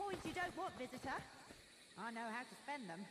Coins you don't want, visitor. I know how to spend them.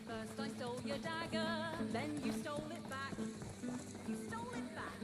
First I stole your dagger, then you stole it back. You stole it back.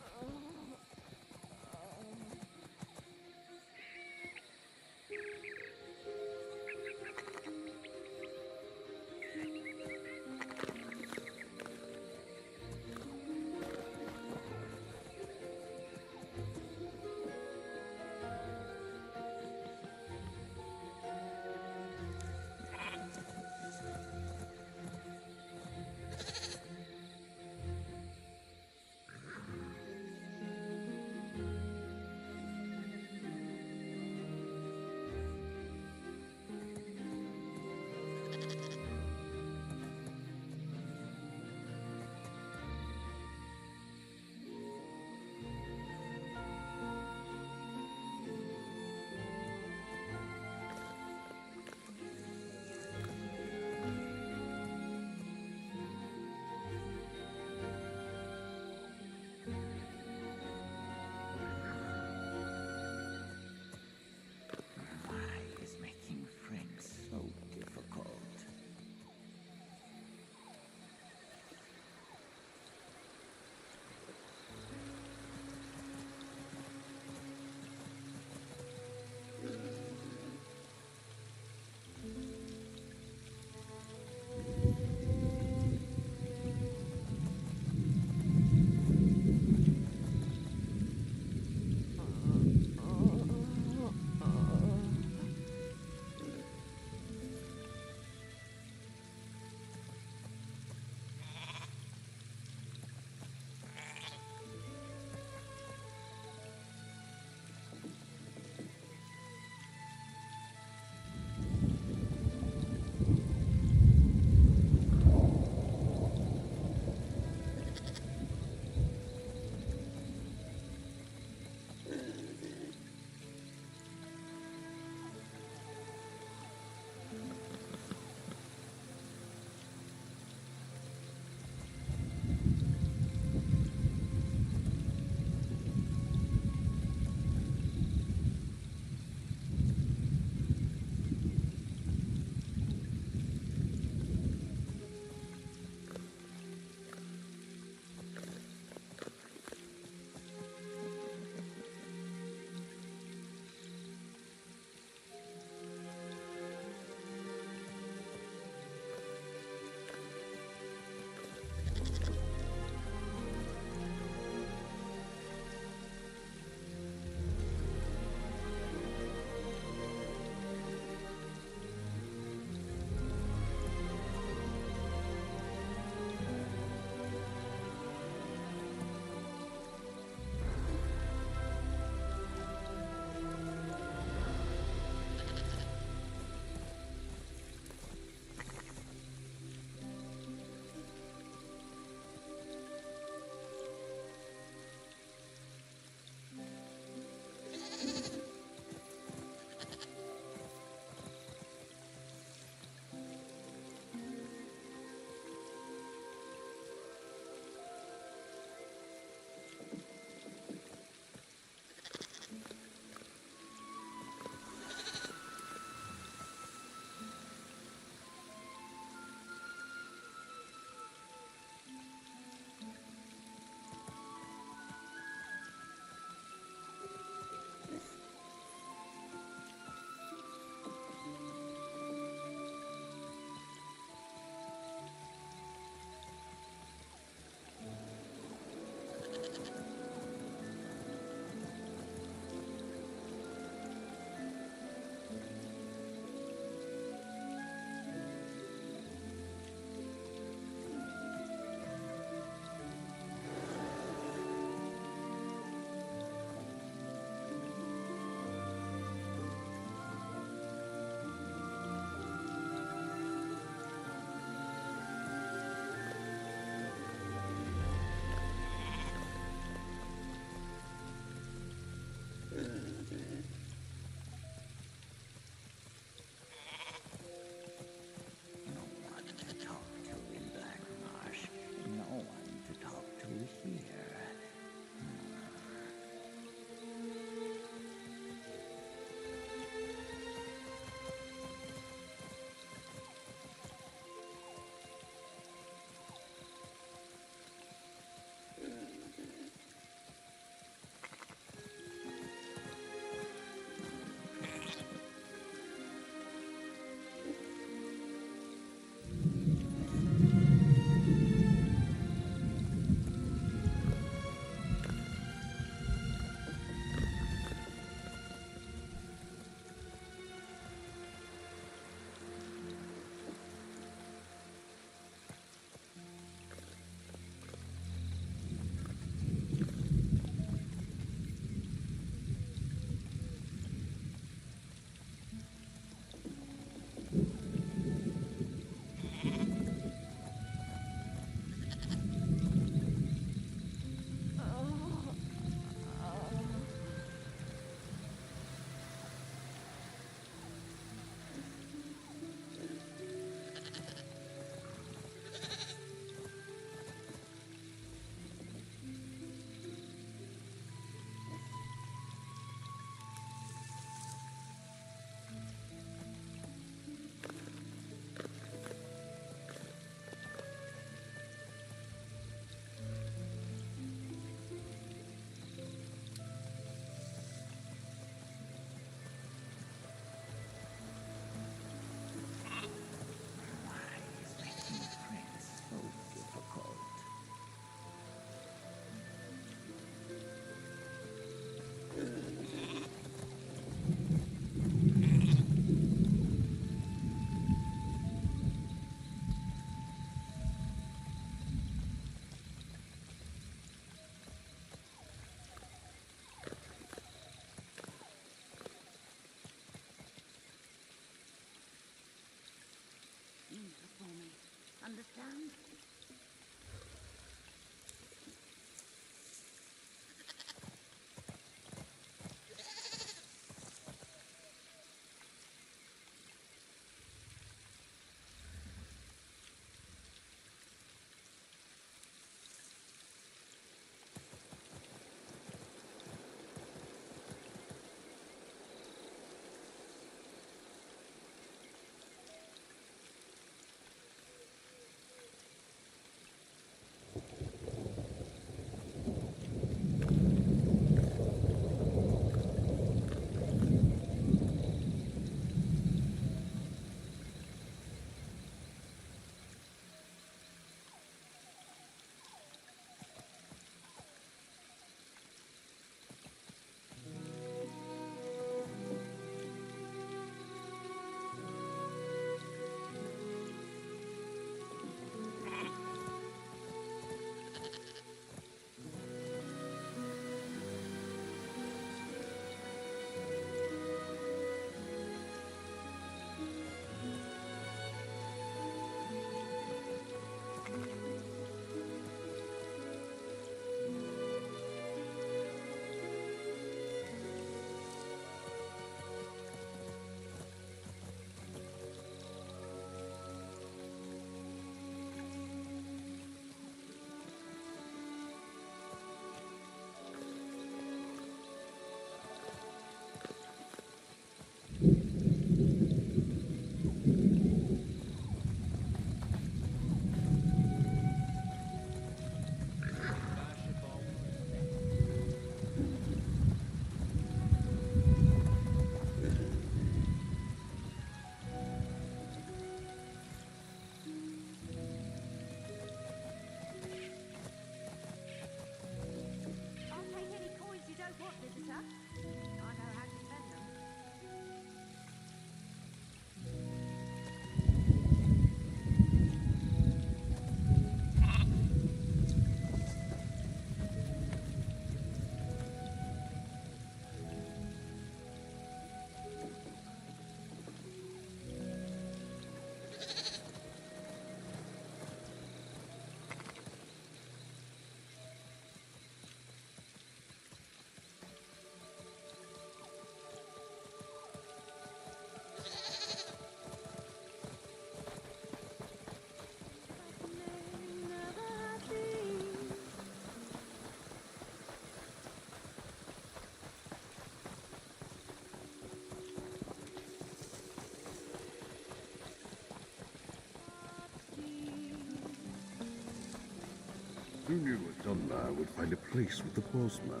Who knew a Dunmer would find a place with the postman?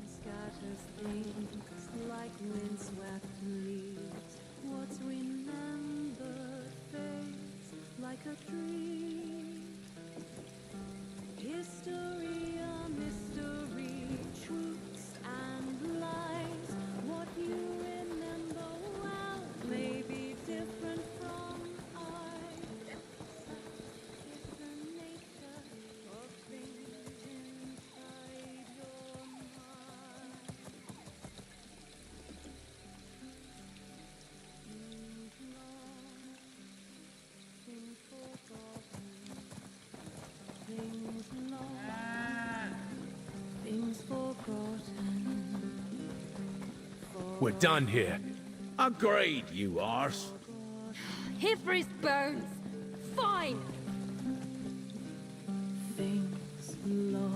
Scatters things like windswept leaves. What's remembered fades like a dream. History, a mystery, truths and lies. What you remember well may be different from I. It's the nature of things inside your mind. Things lost, things forgotten, things lost, things forgotten. We're done here. Agreed, you arse. Here for his bones. Fine. Things lost.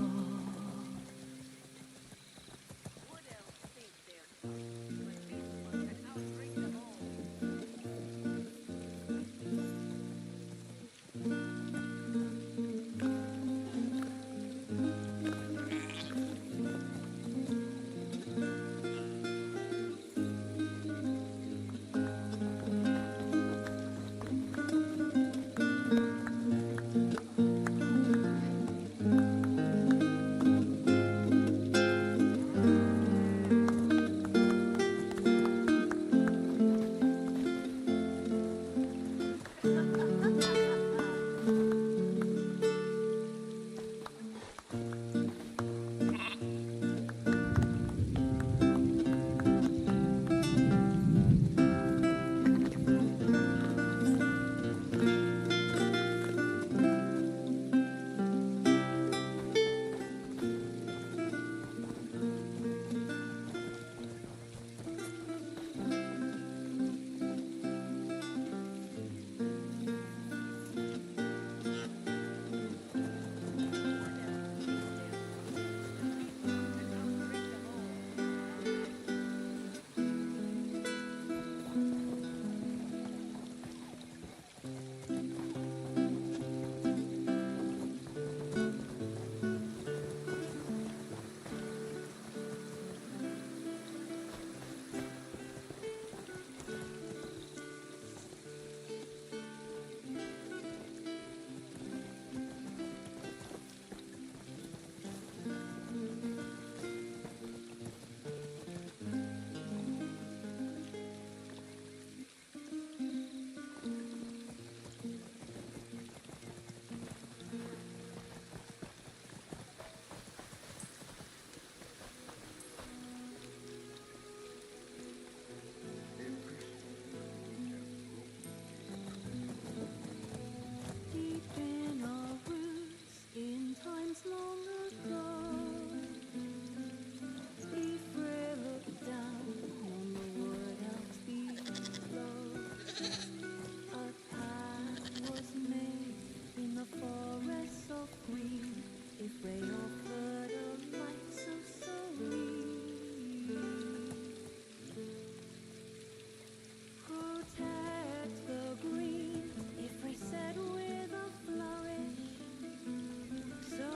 Deep in our roots, in times long ago, Ephraim looked down on the wood elves below. A path was made in the forests of green. Ephraim offered a light so serene. Protect the green, Ephraim said with a flourish. So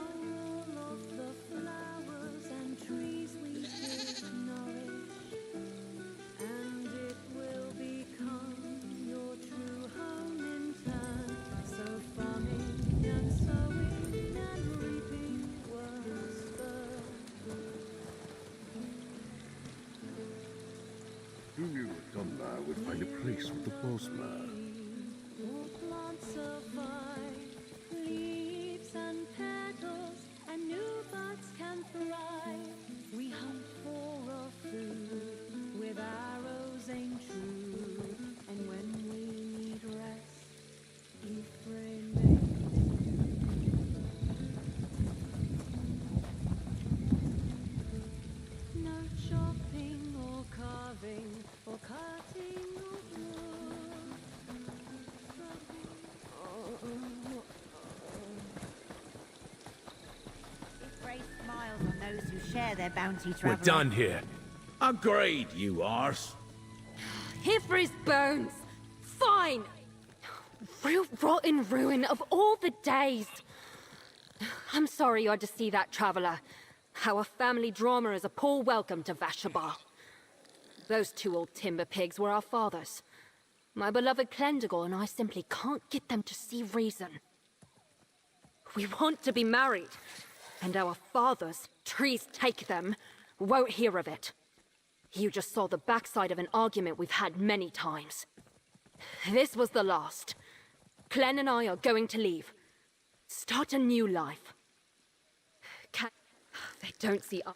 all of the flowers and trees we did nourish, and it will become your true home in turn. So farming and sowing and reaping were spurred. Who knew a Dunmer would find a place with the postman? All plants survive, leaves and petals, and new buds can thrive. We hunt for our food with arrows aimed true, and when we need rest, Ephraim made. No chopping or carving or cutting of wood. If Grace smiles on those who share their bounty, We're traveler. done here. Agreed, you arse. Here for his bones. Fine. Real rotten ruin of all the days. I'm sorry you had to see that, traveler. Our family drama is a poor welcome to Vashabar. Those two old timber pigs were our fathers. My beloved Clendigal and I simply can't get them to see reason. We want to be married, and our fathers, trees take them, won't hear of it. You just saw the backside of an argument we've had many times. This was the last. Clen and I are going to leave. Start a new life. They don't see us.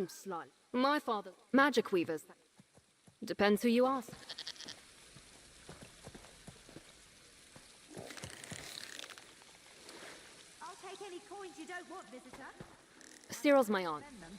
Slightly. My father's magic weavers. Depends who you ask. I'll take any coins you don't want, visitor. Cyril's my aunt. Spend them.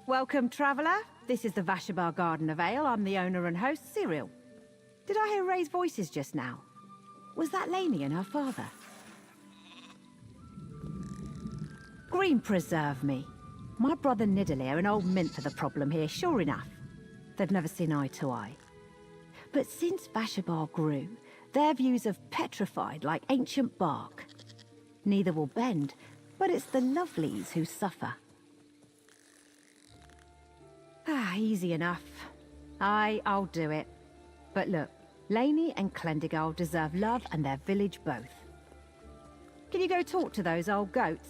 Welcome, traveller. This is the Vashabar Garden of Ale. I'm the owner and host, Cyril. Did I hear Ray's voices just now? Was that Lainey and her father? Green preserve me. My brother Nidalee and old Mint are the problem here, sure enough. They've never seen eye to eye. But since Vashabar grew, their views have petrified like ancient bark. Neither will bend, but it's the lovelies who suffer. Easy enough. I'll do it. But look, Lainey and Clendigal deserve love and their village both. Can you go talk to those old goats?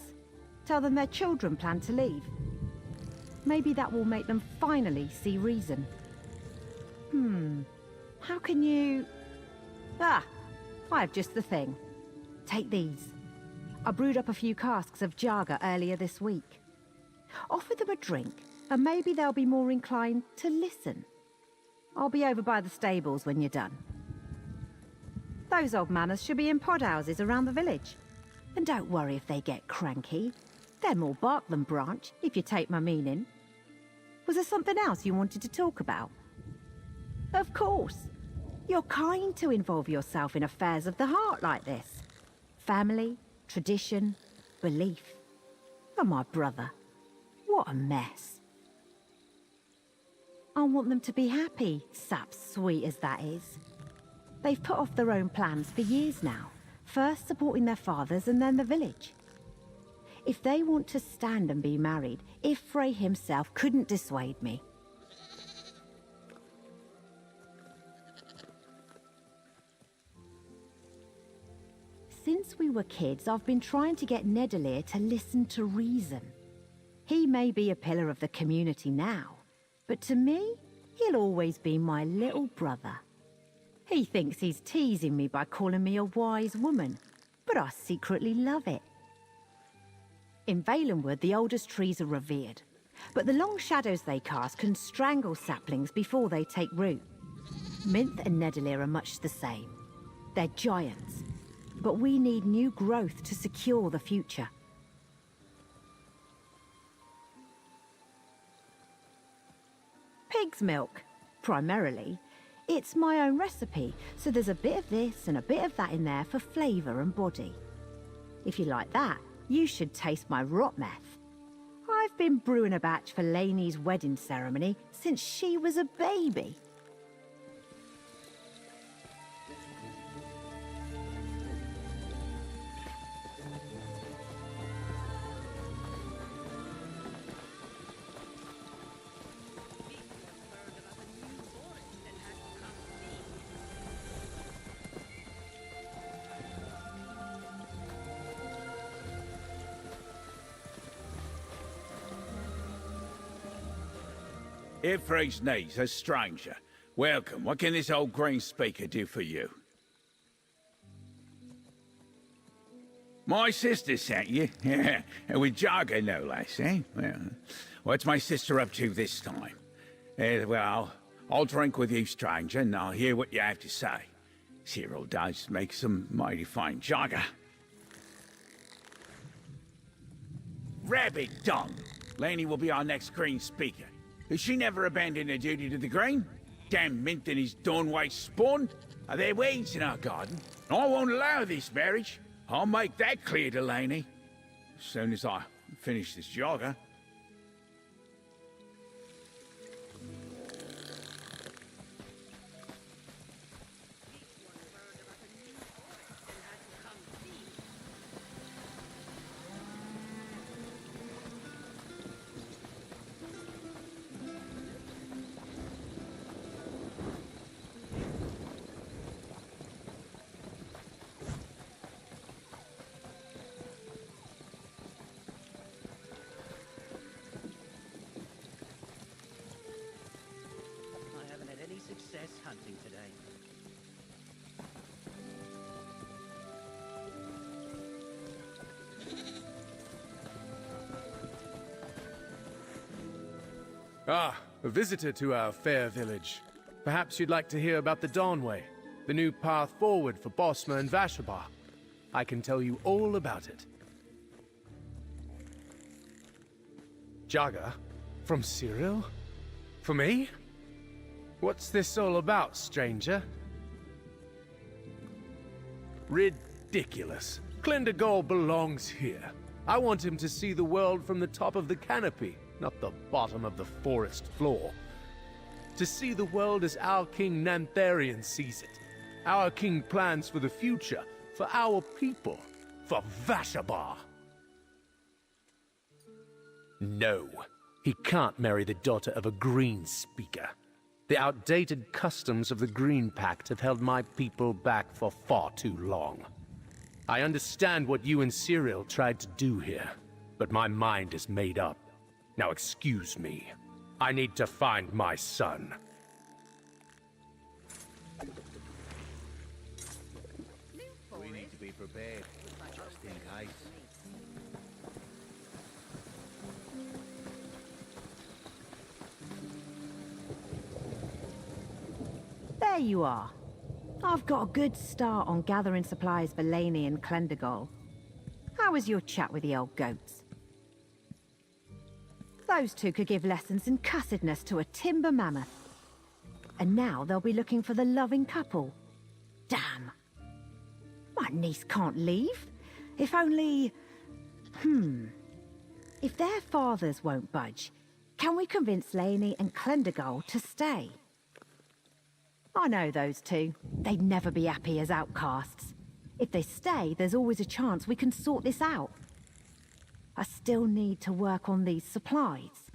Tell them their children plan to leave. Maybe that will make them finally see reason. How can you... I have just the thing. Take these. I brewed up a few casks of Jaga earlier this week. Offer them a drink, and maybe they'll be more inclined to listen. I'll be over by the stables when you're done. Those old manners should be in pod houses around the village. And don't worry if they get cranky. They're more bark than branch, if you take my meaning. Was there something else you wanted to talk about? Of course. You're kind to involve yourself in affairs of the heart like this. Family, tradition, belief. Oh, my brother. What a mess. I want them to be happy, sap sweet as that is. They've put off their own plans for years now, first supporting their fathers and then the village. If they want to stand and be married, Ifrey himself couldn't dissuade me. Since we were kids, I've been trying to get Nidalee to listen to reason. He may be a pillar of the community now, but to me, he'll always be my little brother. He thinks he's teasing me by calling me a wise woman, but I secretly love it. In Valenwood, the oldest trees are revered, but the long shadows they cast can strangle saplings before they take root. Minth and Nidalee are much the same. They're giants, but we need new growth to secure the future. Pig's milk, primarily. It's my own recipe, so there's a bit of this and a bit of that in there for flavour and body. If you like that, you should taste my rot meth. I've been brewing a batch for Lainey's wedding ceremony since she was a baby. Ifrey's niece, a stranger. Welcome. What can this old green speaker do for you? My sister sent you? Yeah, with Jaga no less, eh? Well, what's my sister up to this time? Well, I'll drink with you, stranger, and I'll hear what you have to say. Cyril does make some mighty fine jagger. Rabbit dung! Laney will be our next Green speaker. Has she never abandoned her duty to the Green? Damn Mint and his Dawnway spawn! Are there weeds in our garden? I won't allow this marriage. I'll make that clear to Laney. As soon as I finish this jogger. I haven't had any success hunting today. Ah, a visitor to our fair village. Perhaps you'd like to hear about the Dawnway, the new path forward for Bosma and Vashabar. I can tell you all about it. Jagger? From Cyril? For me? What's this all about, stranger? Ridiculous. Clendegol belongs here. I want him to see the world from the top of the canopy, not the bottom of the forest floor. To see the world as our King Nantharian sees it. Our king plans for the future, for our people, for Vashabar. No, he can't marry the daughter of a Green speaker. The outdated customs of the Green Pact have held my people back for far too long. I understand what you and Cyril tried to do here, but my mind is made up. Now excuse me. I need to find my son. We need to be prepared, just in case. There you are. I've got a good start on gathering supplies for Laney and Clendegol. How was your chat with the old goats? Those two could give lessons in cussedness to a timber mammoth. And now they'll be looking for the loving couple. Damn. My niece can't leave. If only... If their fathers won't budge, can we convince Laney and Clendegol to stay? I know those two. They'd never be happy as outcasts. If they stay, there's always a chance we can sort this out. I still need to work on these supplies.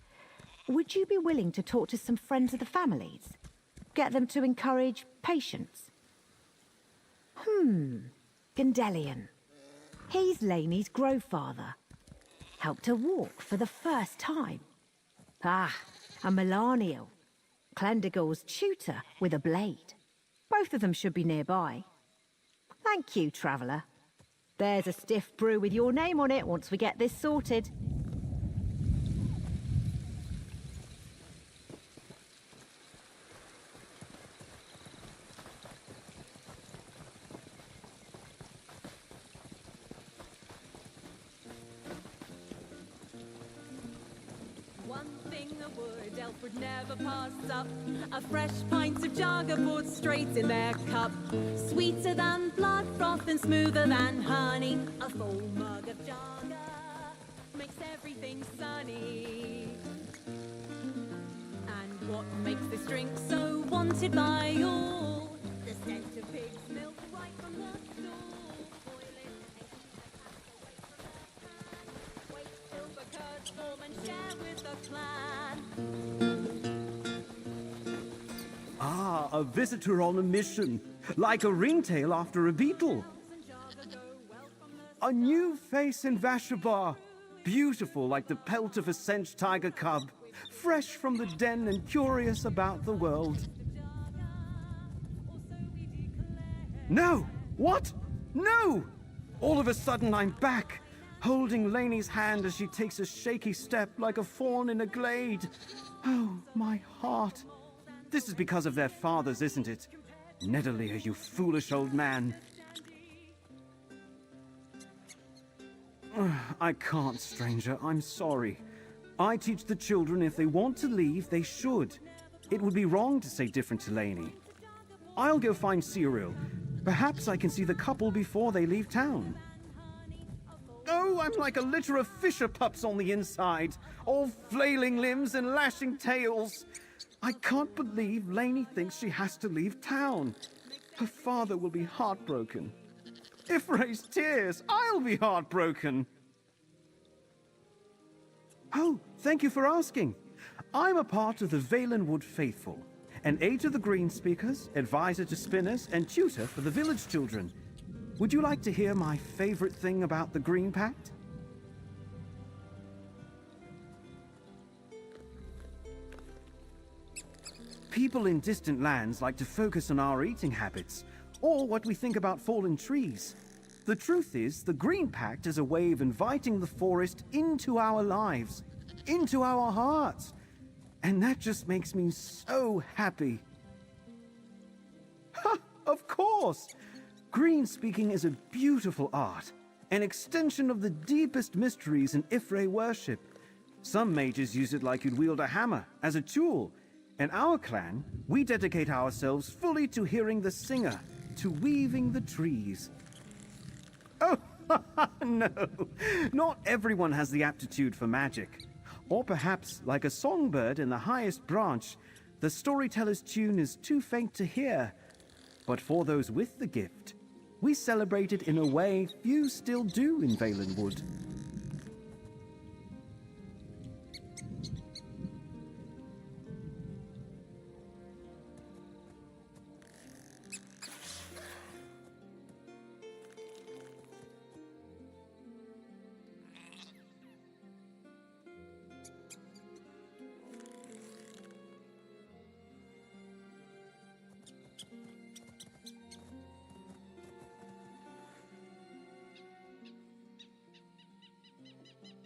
Would you be willing to talk to some friends of the families? Get them to encourage patience? Gandelian. He's Laney's grandfather. Helped her walk for the first time. Ah, and Melaniel. Clendegol's tutor with a blade. Both of them should be nearby. Thank you, traveller. There's a stiff brew with your name on it once we get this sorted. One thing a wood elf would never pass up, a fresh pint of Jagger poured straight in their cup. Sweeter than blood froth and smoother than honey, a full mug of Jagger makes everything sunny. And what makes this drink so wanted by all? The scent of pig's milk right from the stall. Boil it and wait till the curds form and share with the clan. Ah, a visitor on a mission. Like a ringtail after a beetle. A new face in Vashabar. Beautiful like the pelt of a cinch tiger cub. Fresh from the den and curious about the world. No! What? No! All of a sudden I'm back, holding Laney's hand as she takes a shaky step like a fawn in a glade. Oh, my heart. This is because of their fathers, isn't it? Nidalee, you foolish old man. I can't, stranger. I'm sorry. I teach the children if they want to leave, they should. It would be wrong to say different to Lainey. I'll go find Cyril. Perhaps I can see the couple before they leave town. Oh, I'm like a litter of fisher pups on the inside, all flailing limbs and lashing tails. I can't believe Lainey thinks she has to leave town. Her father will be heartbroken. If Ray's tears, I'll be heartbroken. Oh, thank you for asking. I'm a part of the Valenwood Faithful, an aide to the Green Speakers, advisor to Spinners, and tutor for the village children. Would you like to hear my favorite thing about the Green Pact? People in distant lands like to focus on our eating habits, or what we think about fallen trees. The truth is, the Green Pact is a way of inviting the forest into our lives, into our hearts. And that just makes me so happy. Ha! Of course! Green speaking is a beautiful art, an extension of the deepest mysteries in Ifray worship. Some mages use it like you'd wield a hammer, as a tool. In our clan, we dedicate ourselves fully to hearing the singer, to weaving the trees. Oh, no! Not everyone has the aptitude for magic. Or perhaps, like a songbird in the highest branch, the storyteller's tune is too faint to hear. But for those with the gift, we celebrate it in a way few still do in Valenwood.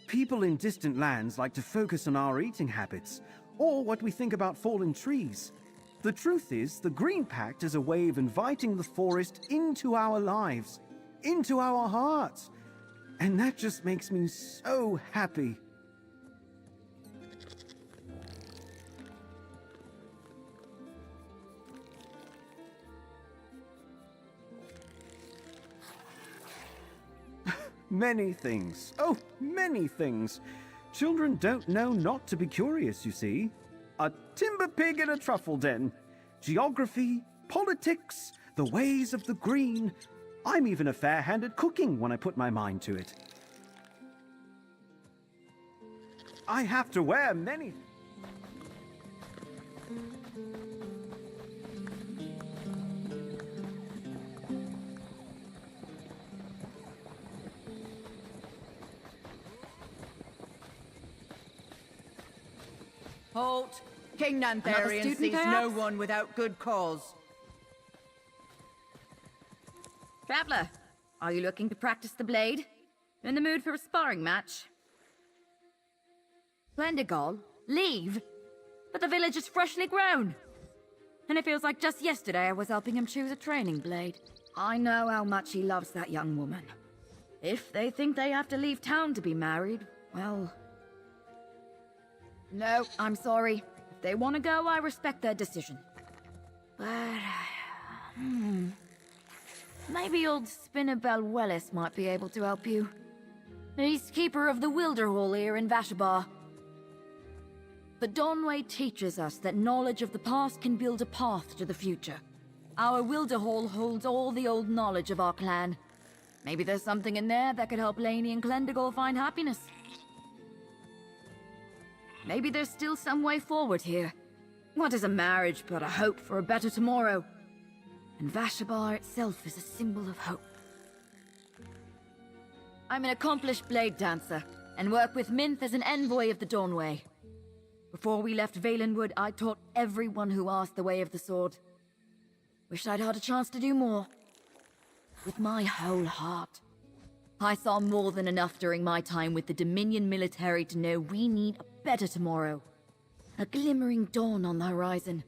People in distant lands like to focus on our eating habits, or what we think about fallen trees. The truth is, the Green Pact is a way of inviting the forest into our lives, into our hearts. And that just makes me so happy. Many things. Oh, many things. Children don't know not to be curious, you see. A timber pig in a truffle den. Geography, politics, the ways of the green. I'm even a fair hand at cooking when I put my mind to it. I have to wear many... Halt! King Nantharian sees no one without good cause. Traveler, are you looking to practice the blade? In the mood for a sparring match? Plendigol? Leave? But the village is freshly grown. And it feels like just yesterday I was helping him choose a training blade. I know how much he loves that young woman. If they think they have to leave town to be married, well... No, I'm sorry. If they want to go, I respect their decision. But... maybe old Spinnabel Wellis might be able to help you. He's keeper of the Wilderhall here in Vashabar. The Donway teaches us that knowledge of the past can build a path to the future. Our Wilderhall holds all the old knowledge of our clan. Maybe there's something in there that could help Lainey and Clendigol find happiness. Maybe there's still some way forward here. What is a marriage but a hope for a better tomorrow? And Vashabar itself is a symbol of hope. I'm an accomplished blade dancer, and work with Minth as an envoy of the Dawnway. Before we left Valenwood, I taught everyone who asked the way of the sword. Wish I'd had a chance to do more. With my whole heart. I saw more than enough during my time with the Dominion military to know we need a better tomorrow. A glimmering dawn on the horizon.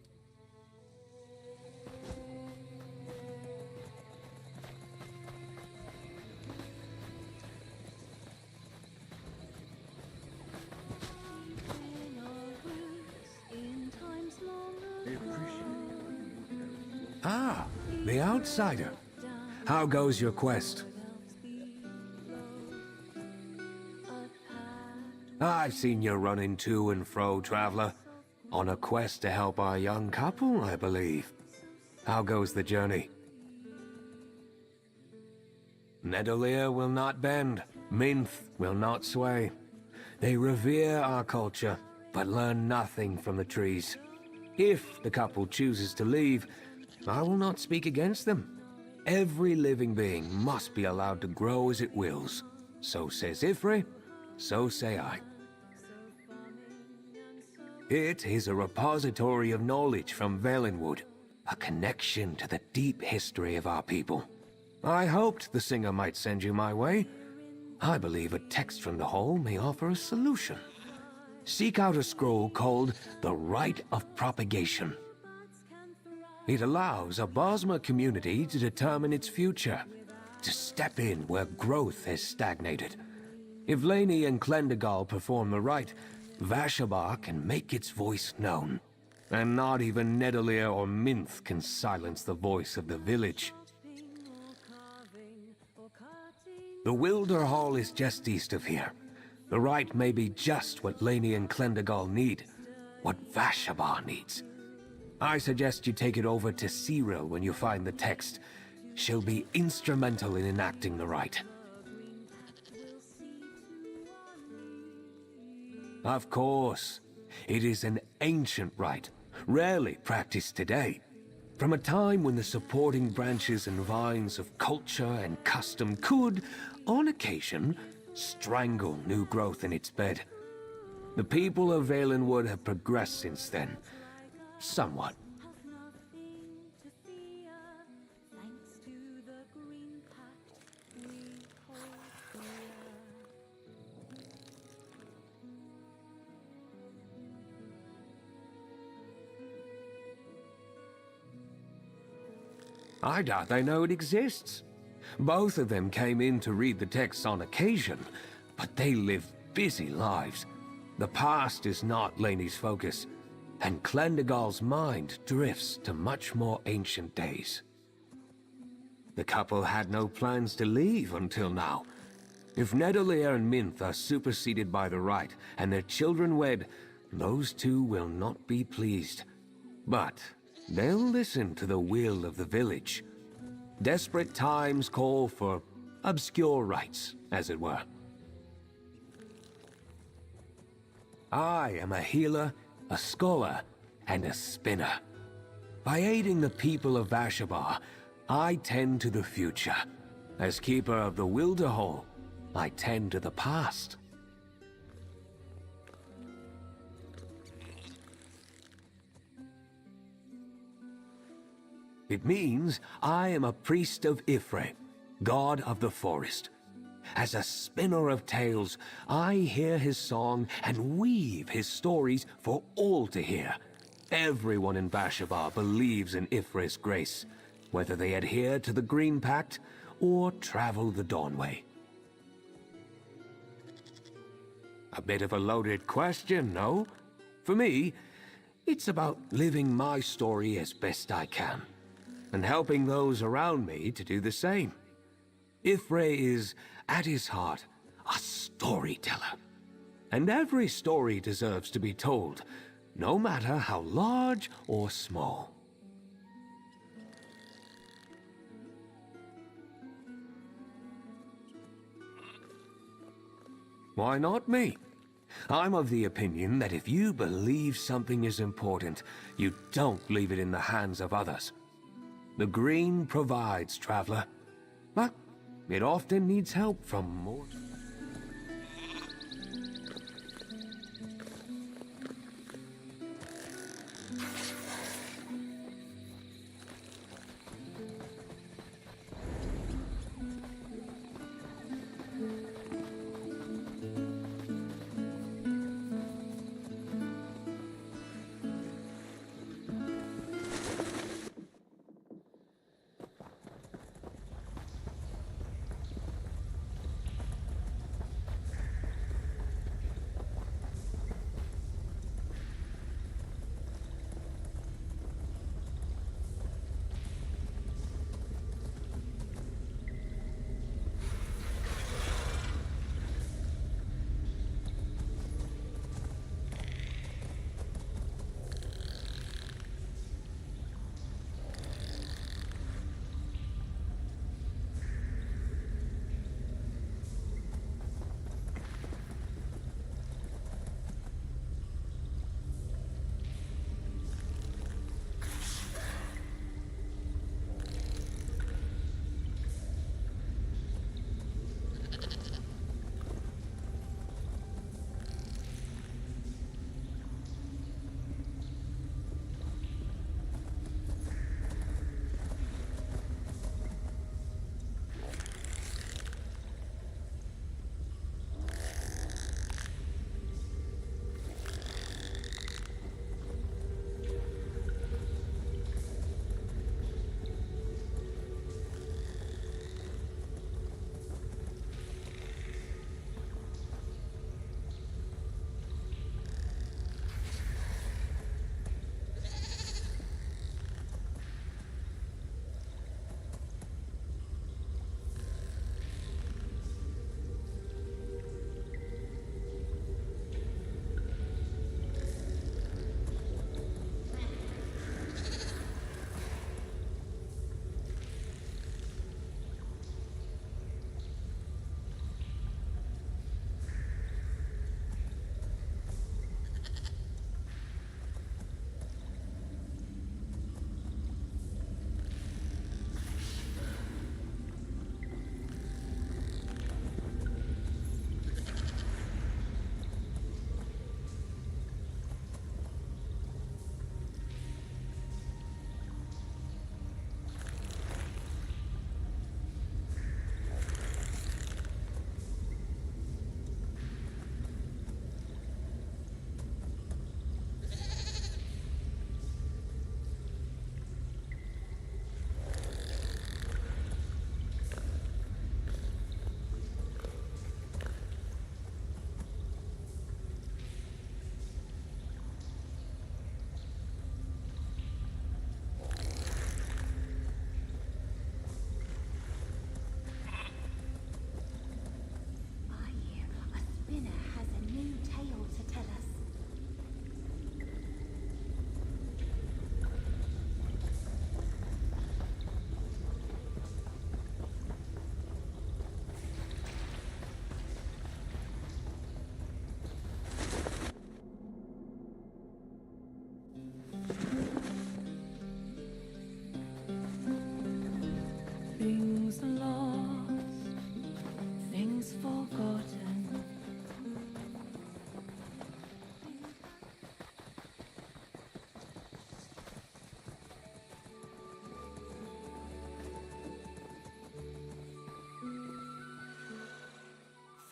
Ah, the outsider. How goes your quest? I've seen you running to and fro, traveler. On a quest to help our young couple, I believe. How goes the journey? Nidalee will not bend. Minth will not sway. They revere our culture, but learn nothing from the trees. If the couple chooses to leave, I will not speak against them. Every living being must be allowed to grow as it wills. So says Ifre, so say I. It is a repository of knowledge from Valenwood, a connection to the deep history of our people. I hoped the singer might send you my way. I believe a text from the hall may offer a solution. Seek out a scroll called the Rite of Propagation. It allows a Bosmer community to determine its future, to step in where growth has stagnated. If Laney and Clendegal perform the rite, Vashabar can make its voice known. And not even Nidalee or Minth can silence the voice of the village. The Wilder Hall is just east of here. The rite may be just what Laney and Clendegal need, what Vashabar needs. I suggest you take it over to Cyril when you find the text. She'll be instrumental in enacting the rite. Of course. It is an ancient rite, rarely practiced today. From a time when the supporting branches and vines of culture and custom could, on occasion, strangle new growth in its bed. The people of Valenwood have progressed since then. Somewhat. I doubt they know it exists. Both of them came in to read the texts on occasion, but they live busy lives. The past is not Laney's focus, and Clendegal's mind drifts to much more ancient days. The couple had no plans to leave until now. If Nidalee and Minth are superseded by the rite, and their children wed, those two will not be pleased. But they'll listen to the will of the village. Desperate times call for obscure rites, as it were. I am a healer, a scholar, and a spinner. By aiding the people of Vashabar, I tend to the future. As keeper of the Wilderhall, I tend to the past. It means I am a priest of Ifre, god of the forest. As a spinner of tales, I hear his song and weave his stories for all to hear. Everyone in Vashabar believes in Ifre's grace, whether they adhere to the Green Pact or travel the Dawnway. A bit of a loaded question, no? For me, it's about living my story as best I can, and helping those around me to do the same. Ifre is, at his heart, a storyteller. And every story deserves to be told, no matter how large or small. Why not me? I'm of the opinion that if you believe something is important, you don't leave it in the hands of others. The Green provides, traveler, but it often needs help from more.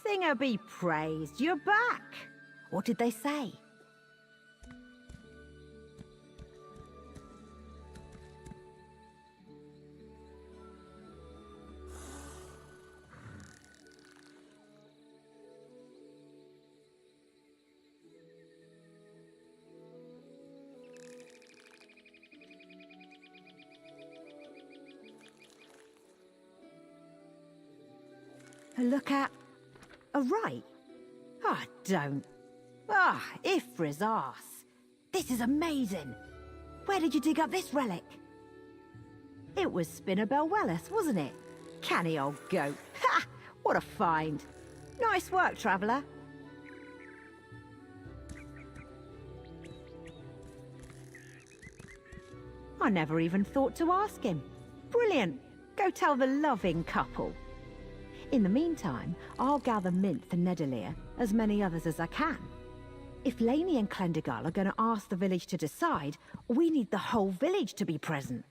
Singer be praised, you're back. What did they say? A look at... a right? Ah, don't. Ah, Ifra's arse. This is amazing. Where did you dig up this relic? It was Spinabel Wellis, wasn't it? Canny old goat. Ha! What a find. Nice work, traveller. I never even thought to ask him. Brilliant. Go tell the loving couple. In the meantime, I'll gather Minth and Nedalier, as many others as I can. If Lainey and Clendigal are going to ask the village to decide, we need the whole village to be present.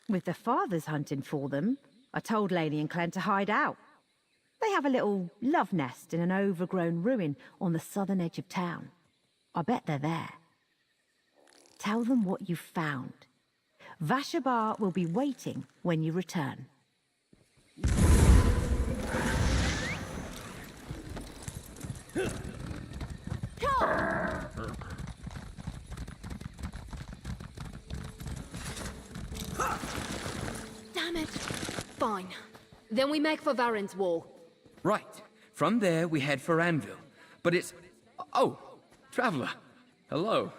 With the fathers hunting for them, I told Lainey and Clen to hide out. They have a little love nest in an overgrown ruin on the southern edge of town. I bet they're there. Tell them what you found. Vashabar will be waiting when you return. Damn it. Fine. Then we make for Varen's Wall. Right. From there, we head for Anvil. But it's... Oh, Traveler. Hello.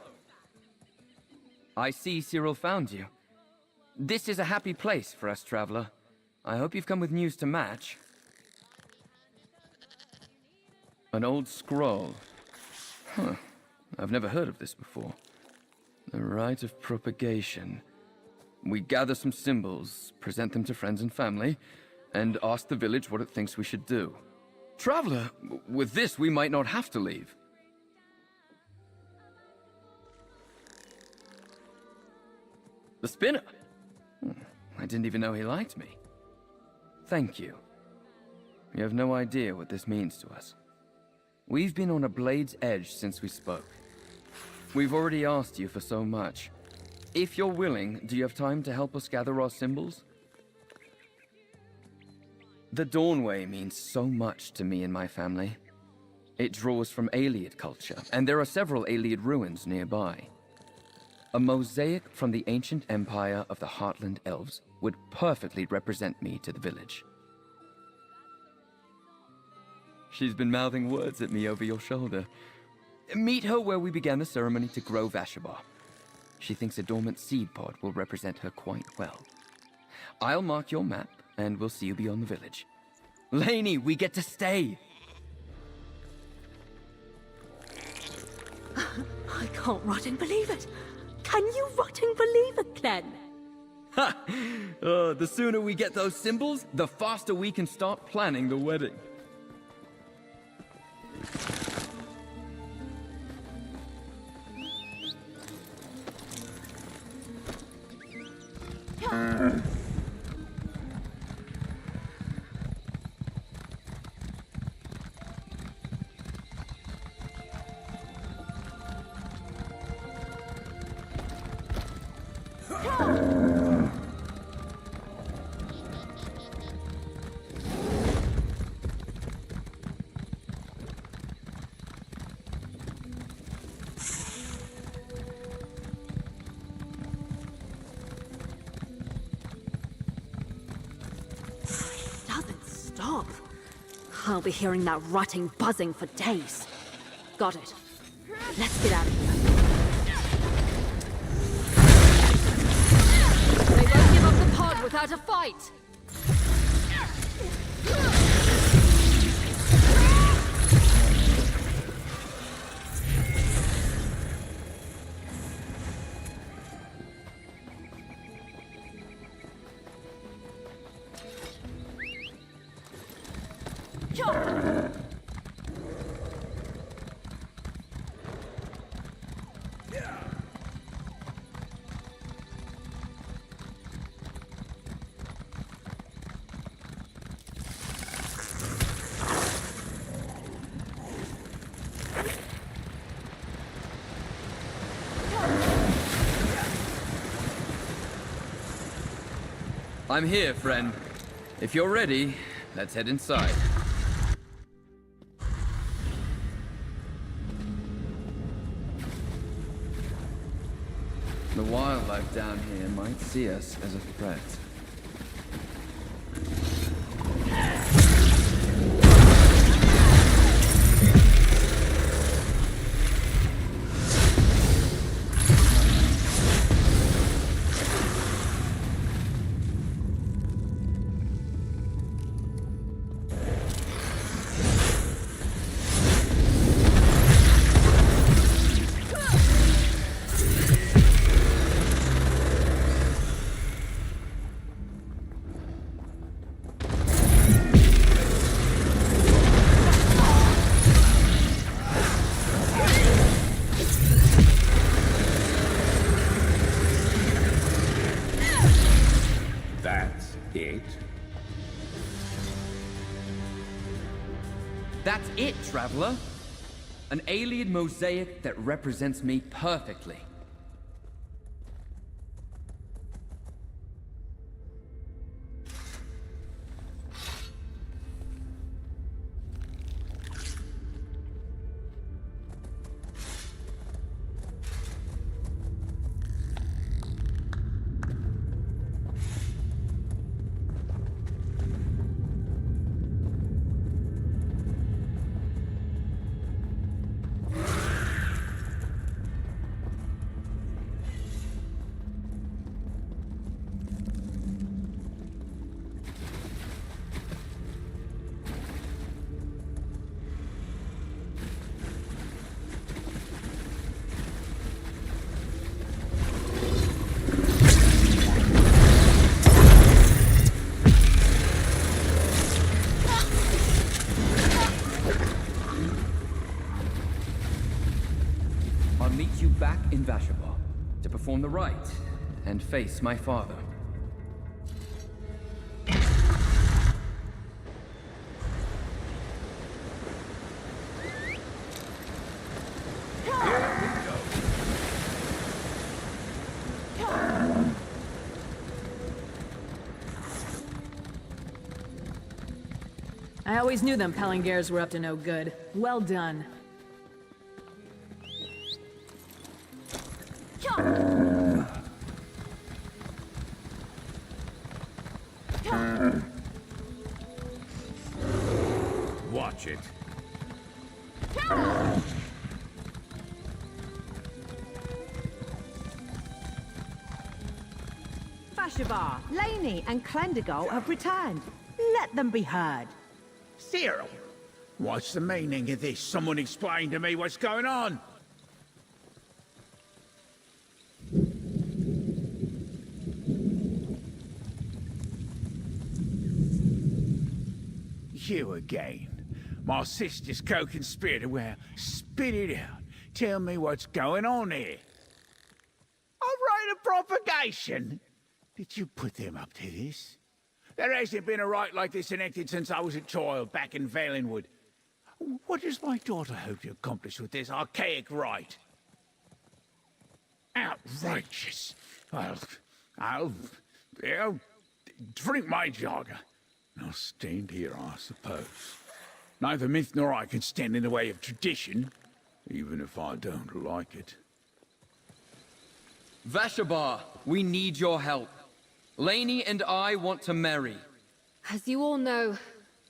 I see Cyril found you. This is a happy place for us, Traveler. I hope you've come with news to match. An old scroll. Huh. I've never heard of this before. The rite of propagation. We gather some symbols, present them to friends and family, and ask the village what it thinks we should do. Traveler, with this we might not have to leave. The spinner? I didn't even know he liked me. Thank you. You have no idea what this means to us. We've been on a blade's edge since we spoke. We've already asked you for so much. If you're willing, do you have time to help us gather our symbols? The Dawnway means so much to me and my family. It draws from Ayleid culture, and there are several Ayleid ruins nearby. A mosaic from the ancient empire of the Heartland Elves would perfectly represent me to the village. She's been mouthing words at me over your shoulder. Meet her where we began the ceremony to grow Vashabar. She thinks a dormant seed pod will represent her quite well. I'll mark your map, and we'll see you beyond the village. Lainey, we get to stay! I can't rotting believe it. Can you rotting believe it, Clen? Ha! The sooner we get those symbols, the faster we can start planning the wedding. I'll be hearing that rotting buzzing for days. Got it. Let's get out of here. They won't give up the pod without a fight! I'm here, friend. If you're ready, let's head inside. The wildlife down here might see us as a threat. That's it, traveler. An alien mosaic that represents me perfectly. Back in Vashaba to perform the rite and face my father. I always knew them Palingers were up to no good. Well done. Watch it. Vashaba, Laney, and Clendigal have returned. Let them be heard. Cyril, what's the meaning of this? Someone explain to me what's going on. You again. My sister's co-conspirator. Well, spit it out. Tell me what's going on here. A rite of propagation? Did you put them up to this? There hasn't been a rite like this enacted since I was a child back in Valenwood. What does my daughter hope to accomplish with this archaic rite? Outrageous. I'll drink my jogger. I'll stand here, I suppose. Neither myth nor I can stand in the way of tradition, even if I don't like it. Vashaba, we need your help. Laney and I want to marry. As you all know,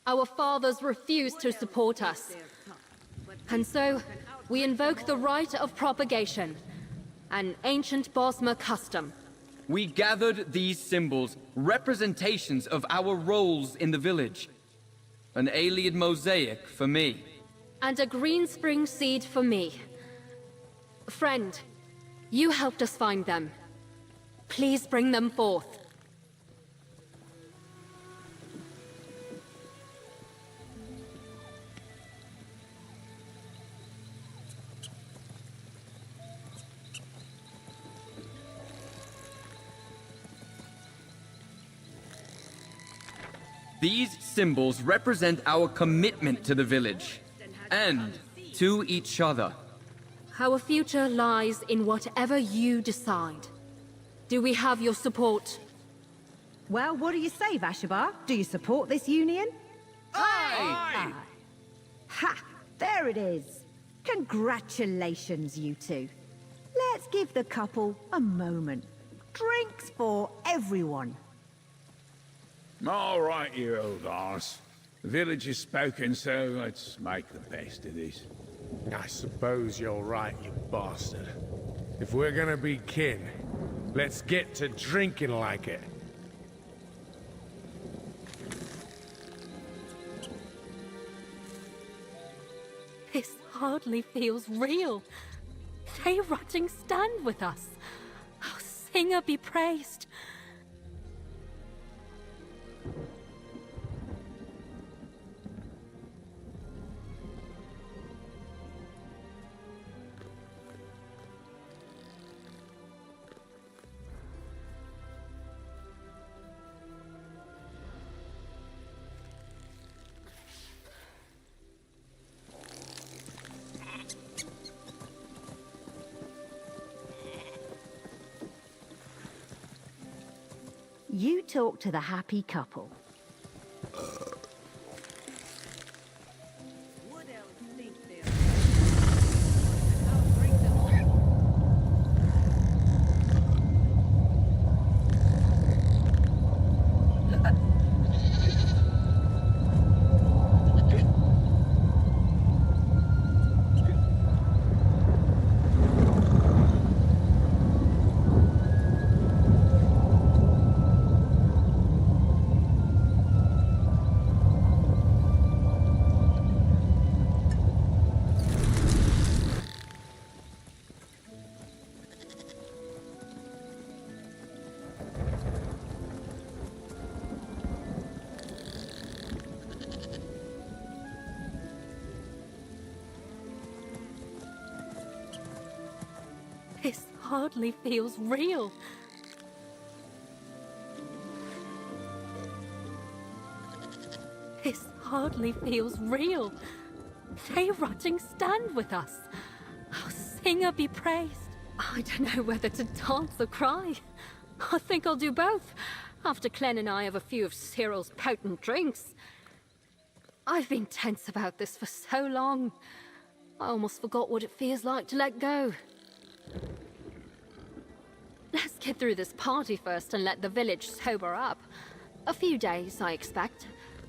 our fathers refused to support us. And so, we invoke the rite of propagation, an ancient Bosmer custom. We gathered these symbols, representations of our roles in the village. An alien mosaic for me. And a green spring seed for me. Friend, you helped us find them. Please bring them forth. These symbols represent our commitment to the village, and to each other. Our future lies in whatever you decide. Do we have your support? Well, what do you say, Vashabar? Do you support this union? Aye! Ha! There it is. Congratulations, you two. Let's give the couple a moment. Drinks for everyone. All right, you old arse. The village has spoken, so let's make the best of this. I suppose you're right, you bastard. If we're gonna be kin, let's get to drinking like it. This hardly feels real. They rotting stand with us. Oh, Singer be praised. You talk to the happy couple. This hardly feels real. This hardly feels real. They rotting stand with us. Oh, Singer be praised. I don't know whether to dance or cry. I think I'll do both, after Clem and I have a few of Cyril's potent drinks. I've been tense about this for so long. I almost forgot what it feels like to let go. Let's get through this party first and let the village sober up. A few days, I expect.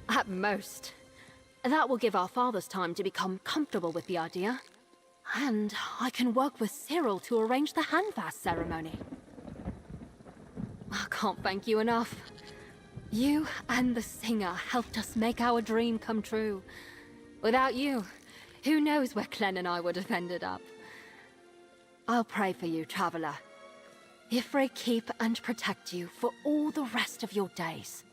At most. That will give our fathers time to become comfortable with the idea. And I can work with Cyril to arrange the handfast ceremony. I can't thank you enough. You and the singer helped us make our dream come true. Without you, who knows where Clem and I would have ended up. I'll pray for you, traveler. Ifre keep and protect you for all the rest of your days.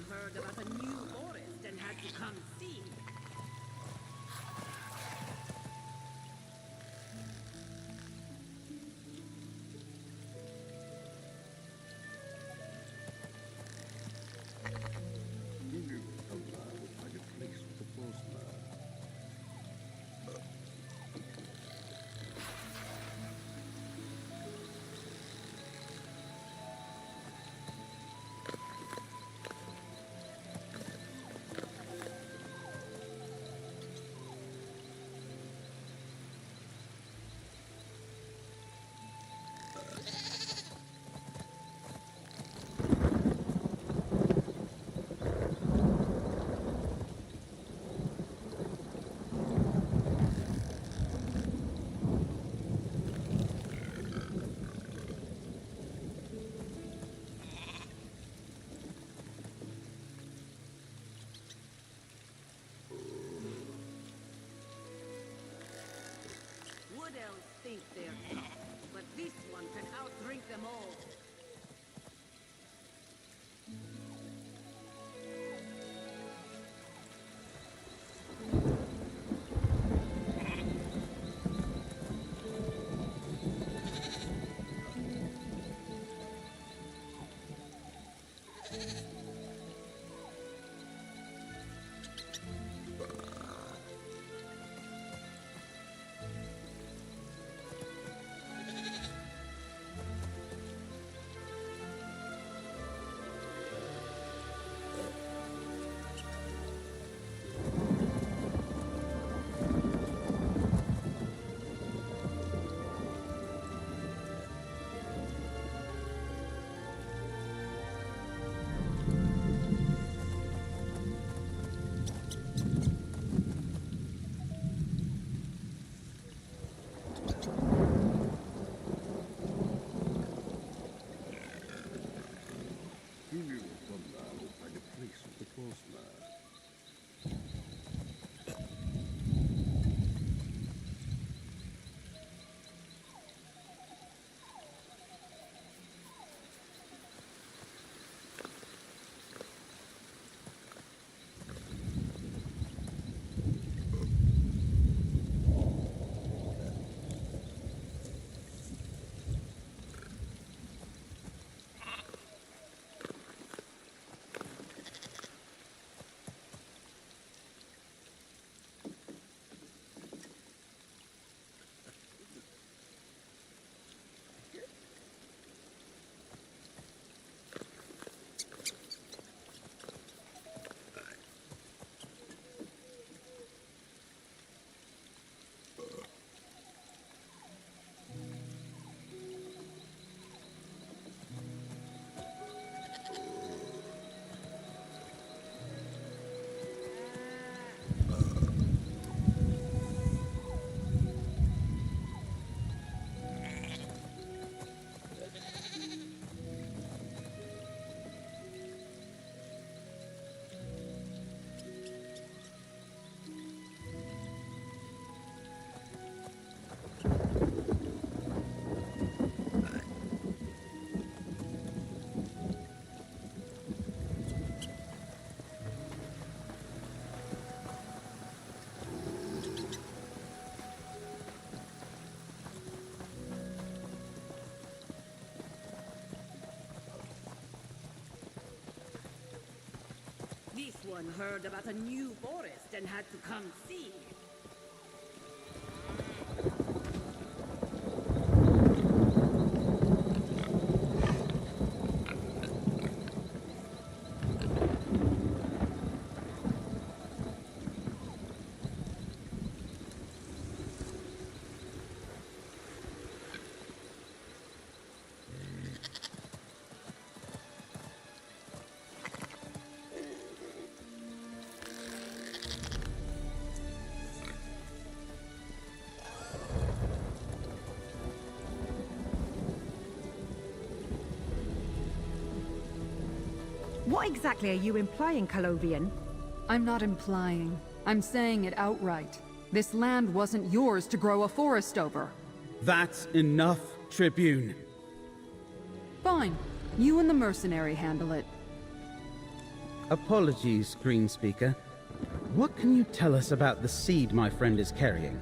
Heard about a new forest and had to come see. Who knew a man would find a place with a postman? one heard about a new forest and had to come see. What exactly are you implying, Calovian? I'm not implying. I'm saying it outright. This land wasn't yours to grow a forest over. That's enough, Tribune. Fine. You and the mercenary handle it. Apologies, Greenspeaker. What can you tell us about the seed my friend is carrying?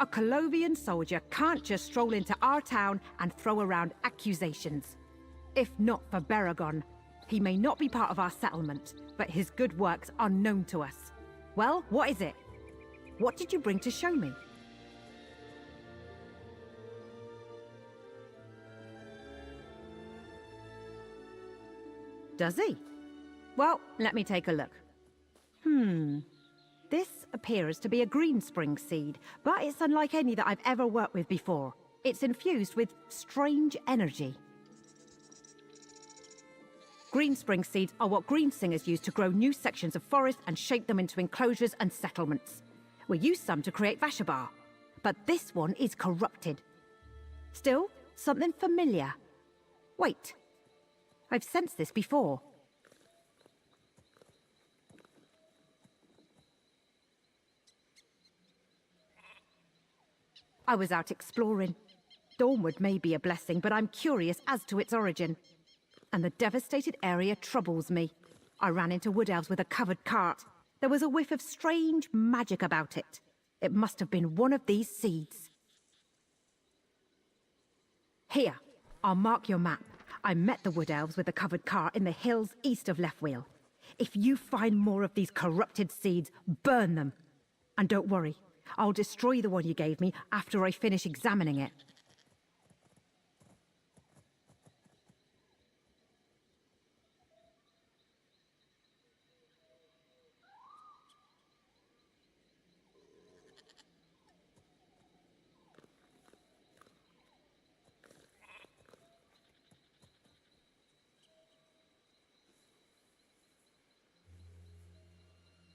A Colovian soldier can't just stroll into our town and throw around accusations. If not for Baragon, he may not be part of our settlement, but his good works are known to us. Well, what is it? What did you bring to show me? Does he? Well, let me take a look. This appears to be a greenspring seed, but it's unlike any that I've ever worked with before. It's infused with strange energy. Greenspring seeds are what greensingers use to grow new sections of forest and shape them into enclosures and settlements. We use some to create Vashabar, but this one is corrupted. Still, something familiar. Wait, I've sensed this before. I was out exploring. Dawnwood may be a blessing, but I'm curious as to its origin. And the devastated area troubles me. I ran into wood elves with a covered cart. There was a whiff of strange magic about it. It must have been one of these seeds. Here, I'll mark your map. I met the wood elves with a covered cart in the hills east of West Weald. If you find more of these corrupted seeds, burn them. And don't worry, I'll destroy the one you gave me after I finish examining it.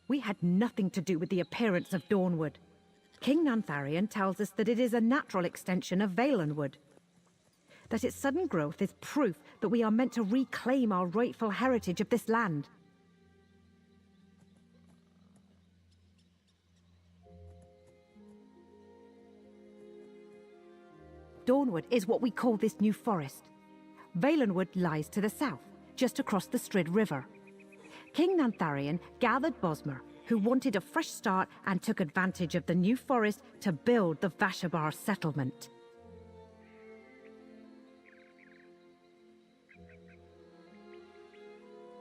We had nothing to do with the appearance of Dawnwood. King Nantharion tells us that it is a natural extension of Valenwood. That its sudden growth is proof that we are meant to reclaim our rightful heritage of this land. Dawnwood is what we call this new forest. Valenwood lies to the south, just across the Strid River. King Nantharion gathered Bosmer, who wanted a fresh start and took advantage of the new forest to build the Vashabar settlement.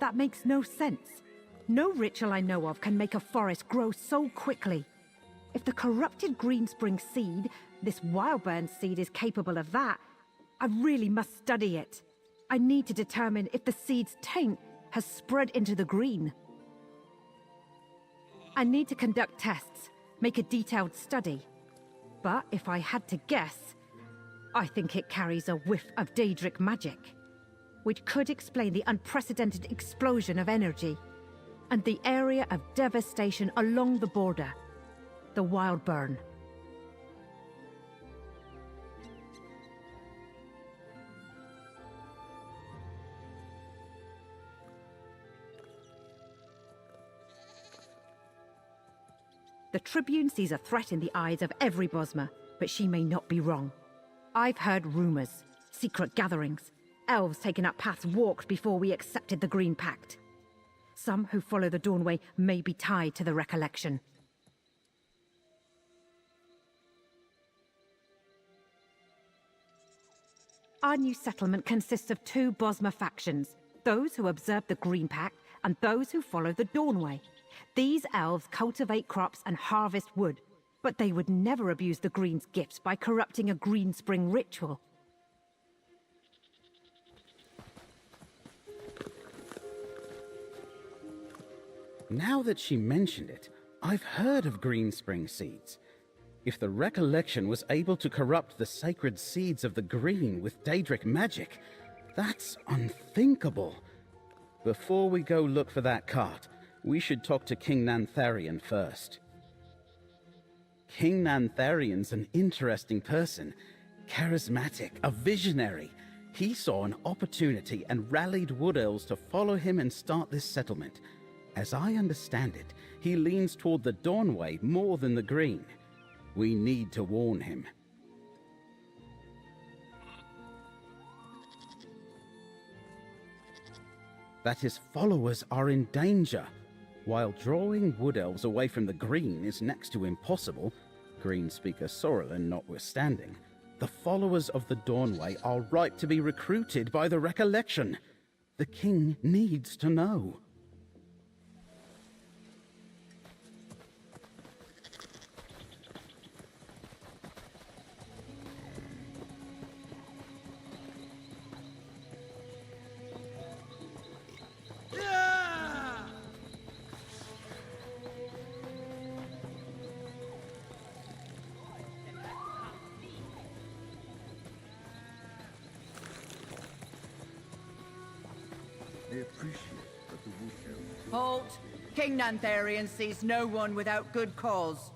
That makes no sense. No ritual I know of can make a forest grow so quickly. If the corrupted greenspring seed, this wildburn seed, is capable of that, I really must study it. I need to determine if the seed's taint has spread into the green. I need to conduct tests, make a detailed study. But if I had to guess, I think it carries a whiff of Daedric magic, which could explain the unprecedented explosion of energy and the area of devastation along the border, the Wildburn. The Tribune sees a threat in the eyes of every Bosmer, but she may not be wrong. I've heard rumors, secret gatherings, elves taking up paths walked before we accepted the Green Pact. Some who follow the Dawnway may be tied to the recollection. Our new settlement consists of two Bosmer factions, those who observe the Green Pact and those who follow the Dawnway. These elves cultivate crops and harvest wood, but they would never abuse the Green's gifts by corrupting a Greenspring ritual. Now that she mentioned it, I've heard of Greenspring seeds. If the recollection was able to corrupt the sacred seeds of the green with Daedric magic, that's unthinkable. Before we go look for that cart, we should talk to King Nantharion first. King Nantharion's an interesting person. Charismatic, a visionary. He saw an opportunity and rallied wood elves to follow him and start this settlement. As I understand it, he leans toward the Dawnway more than the Green. We need to warn him. That his followers are in danger. While drawing wood elves away from the Green is next to impossible, Greenspeaker Sorrelin notwithstanding, the followers of the Dawnway are ripe to be recruited by the recollection. The king needs to know. I appreciate that the wood elves... Halt! King Nantharian sees no one without good cause.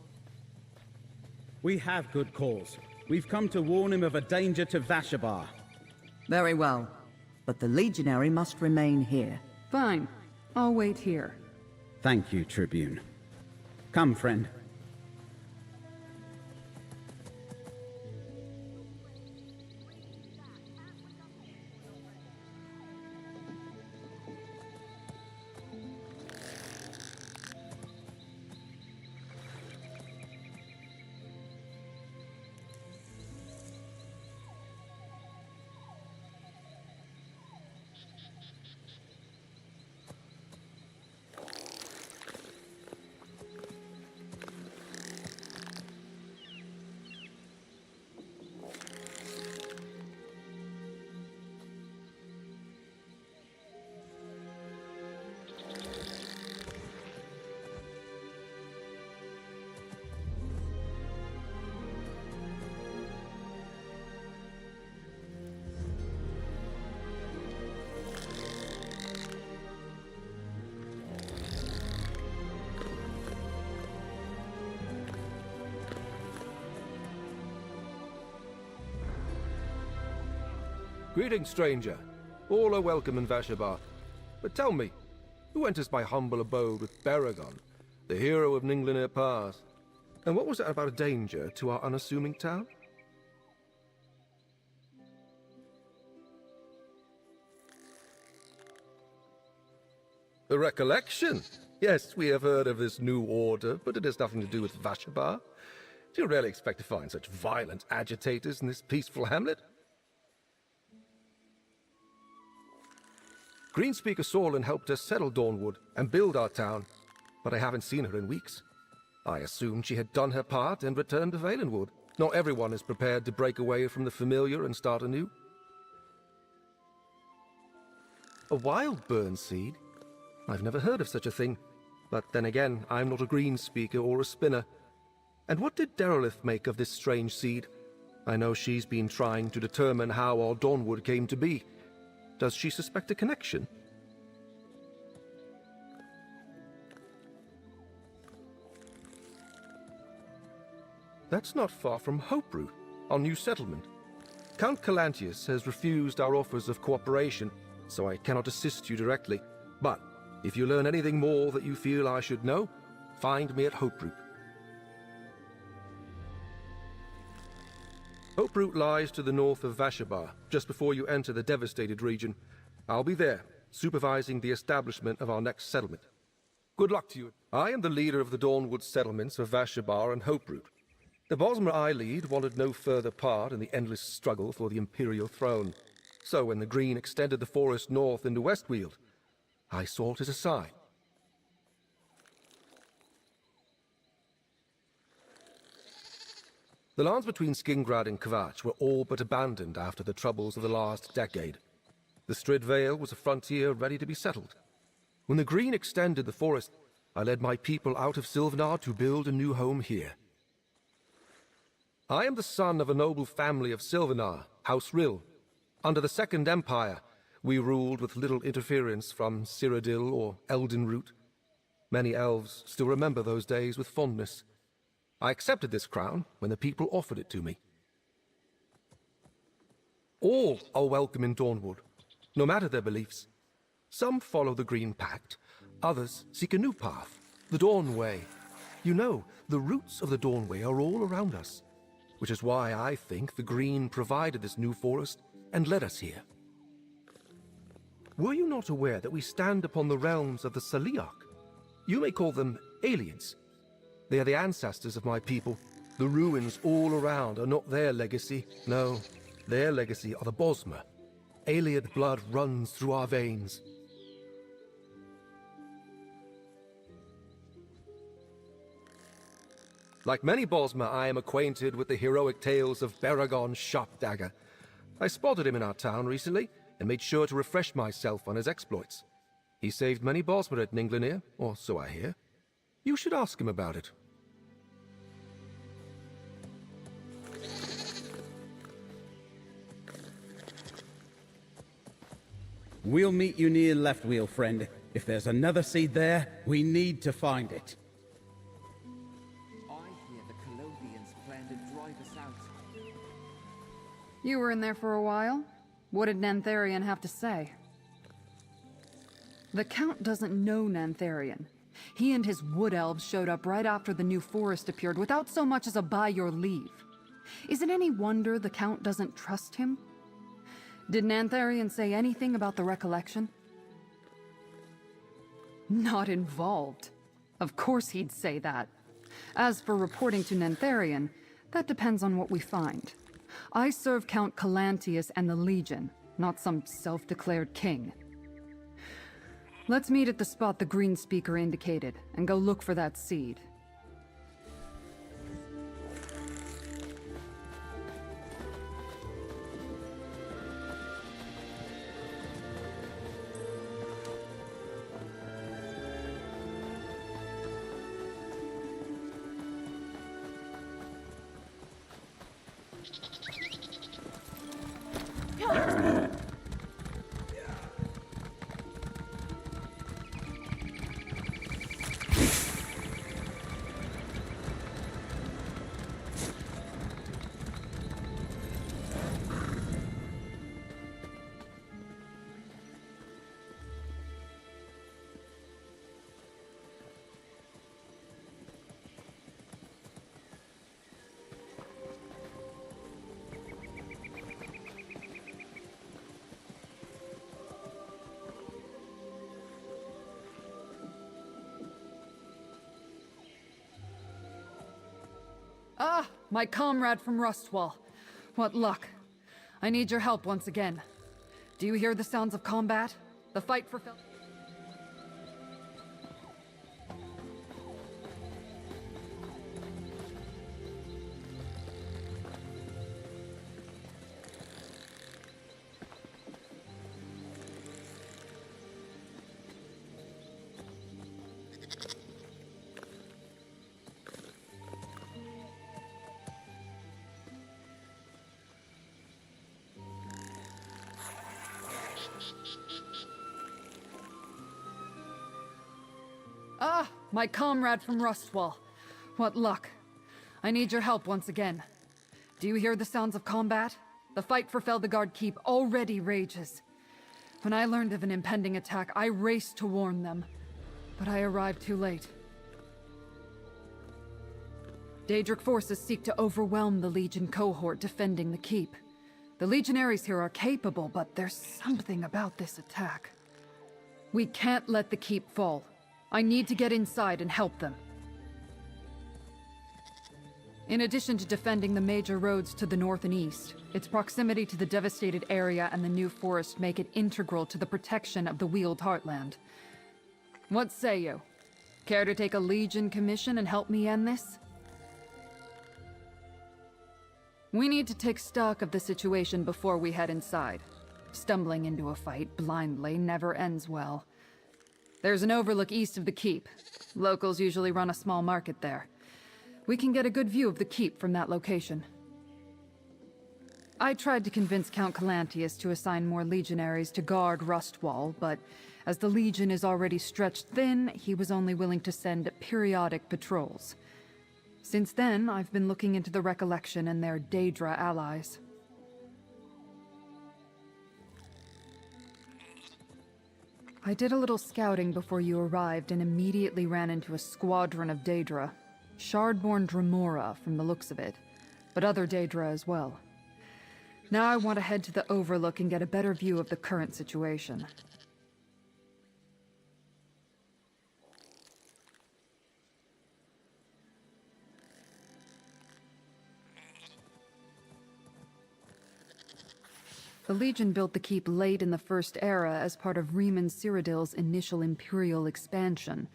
We have good cause. We've come to warn him of a danger to Vashabar. Very well. But the legionary must remain here. Fine. I'll wait here. Thank you, Tribune. Come, friend. Greetings, stranger. All are welcome in Vashabar. But tell me, who enters my humble abode with Baragon, the hero of Ninglinir Pass? And what was that about a danger to our unassuming town? The recollection? Yes, we have heard of this new order, but it has nothing to do with Vashabar. Do you really expect to find such violent agitators in this peaceful hamlet? Greenspeaker Sorlin helped us settle Dawnwood and build our town, but I haven't seen her in weeks. I assumed she had done her part and returned to Valenwood. Not everyone is prepared to break away from the familiar and start anew. A wild burn seed? I've never heard of such a thing. But then again, I'm not a Greenspeaker or a spinner. And what did Derelith make of this strange seed? I know she's been trying to determine how our Dawnwood came to be. Does she suspect a connection? That's not far from Hoperoot, our new settlement. Count Calantius has refused our offers of cooperation, so I cannot assist you directly. But if you learn anything more that you feel I should know, find me at Hoperoot. Hoperoot lies to the north of Vashabar, just before you enter the devastated region. I'll be there, supervising the establishment of our next settlement. Good luck to you. I am the leader of the Dawnwood settlements of Vashabar and Hoperoot. The Bosmer I lead wanted no further part in the endless struggle for the Imperial throne. So when the Green extended the forest north into West Weald, I sought his aside. The lands between Skingrad and Kvatch were all but abandoned after the troubles of the last decade. The Strid Vale was a frontier ready to be settled. When the Green extended the forest, I led my people out of Sylvanar to build a new home here. I am the son of a noble family of Sylvanar, House Rill. Under the Second Empire, we ruled with little interference from Cyrodiil or Eldenroot. Many elves still remember those days with fondness. I accepted this crown when the people offered it to me. All are welcome in Dawnwood, no matter their beliefs. Some follow the Green Pact, others seek a new path, the Dawnway. You know, the roots of the Dawnway are all around us, which is why I think the Green provided this new forest and led us here. Were you not aware that we stand upon the realms of the Saliarch? You may call them aliens. They are the ancestors of my people, The ruins all around are not their legacy. No, their legacy are the Bosmer. Ayleid blood runs through our veins. Like many Bosmer, I am acquainted with the heroic tales of Baragon Sharpdagger. I spotted him in our town recently, and made sure to refresh myself on his exploits. He saved many Bosmer at Ninglanir, or so I hear. You should ask him about it. We'll meet you near Left Weald, friend. If there's another seed there, we need to find it. I hear the Colombians plan to drive us out. You were in there for a while? What did Nantharian have to say? The Count doesn't know Nantharian. He and his wood elves showed up right after the new forest appeared without so much as a by your leave. Is it any wonder the Count doesn't trust him? Did Nantharian say anything about the recollection? Not involved. Of course he'd say that. As for reporting to Nantharian, that depends on what we find. I serve Count Calantius and the Legion, not some self-declared king. Let's meet at the spot the Green Speaker indicated, and go look for that seed. Ah, my comrade from Rustwall. What luck. I need your help once again. Do you hear the sounds of combat? The fight for... Ah, my comrade from Rustwall. What luck. I need your help once again. Do you hear the sounds of combat? The fight for Feldegard Keep already rages. When I learned of an impending attack, I raced to warn them. But I arrived too late. Daedric forces seek to overwhelm the Legion cohort defending the Keep. The Legionaries here are capable, but there's something about this attack. We can't let the Keep fall. I need to get inside and help them. In addition to defending the major roads to the north and east, its proximity to the devastated area and the new forest make it integral to the protection of the Weald heartland. What say you? Care to take a Legion commission and help me end this? We need to take stock of the situation before we head inside. Stumbling into a fight blindly never ends well. There's an overlook east of the Keep. Locals usually run a small market there. We can get a good view of the Keep from that location. I tried to convince Count Calantius to assign more legionaries to guard Rustwall, but as the Legion is already stretched thin, he was only willing to send periodic patrols. Since then, I've been looking into the Recollection and their Daedra allies. I did a little scouting before you arrived and immediately ran into a squadron of Daedra. Shardborn Dremora, from the looks of it, but other Daedra as well. Now I want to head to the Overlook and get a better view of the current situation. The Legion built the keep late in the First Era as part of Riemann Cyrodiil's initial Imperial expansion.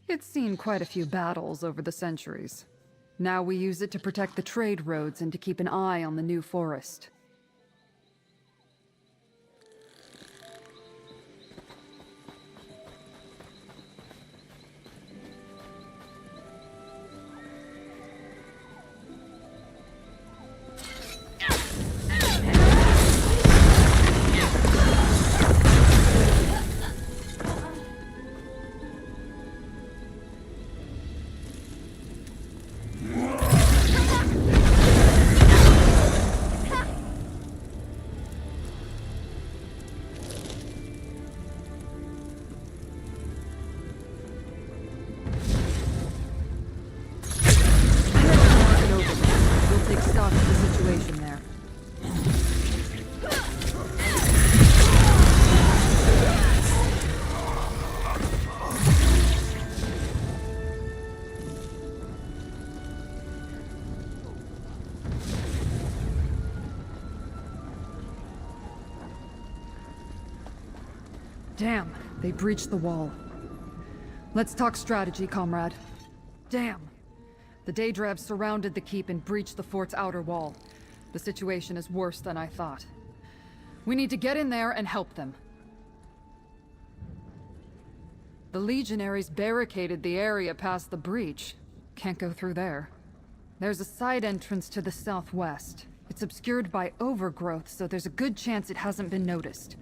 It's seen quite a few battles over the centuries. Now we use it to protect the trade roads and to keep an eye on the New Forest. Damn, they breached the wall. Let's talk strategy, comrade. Damn. The Daedrab surrounded the keep and breached the fort's outer wall. The situation is worse than I thought. We need to get in there and help them. The Legionaries barricaded the area past the breach. Can't go through there. There's a side entrance to the southwest. It's obscured by overgrowth, so there's a good chance it hasn't been noticed.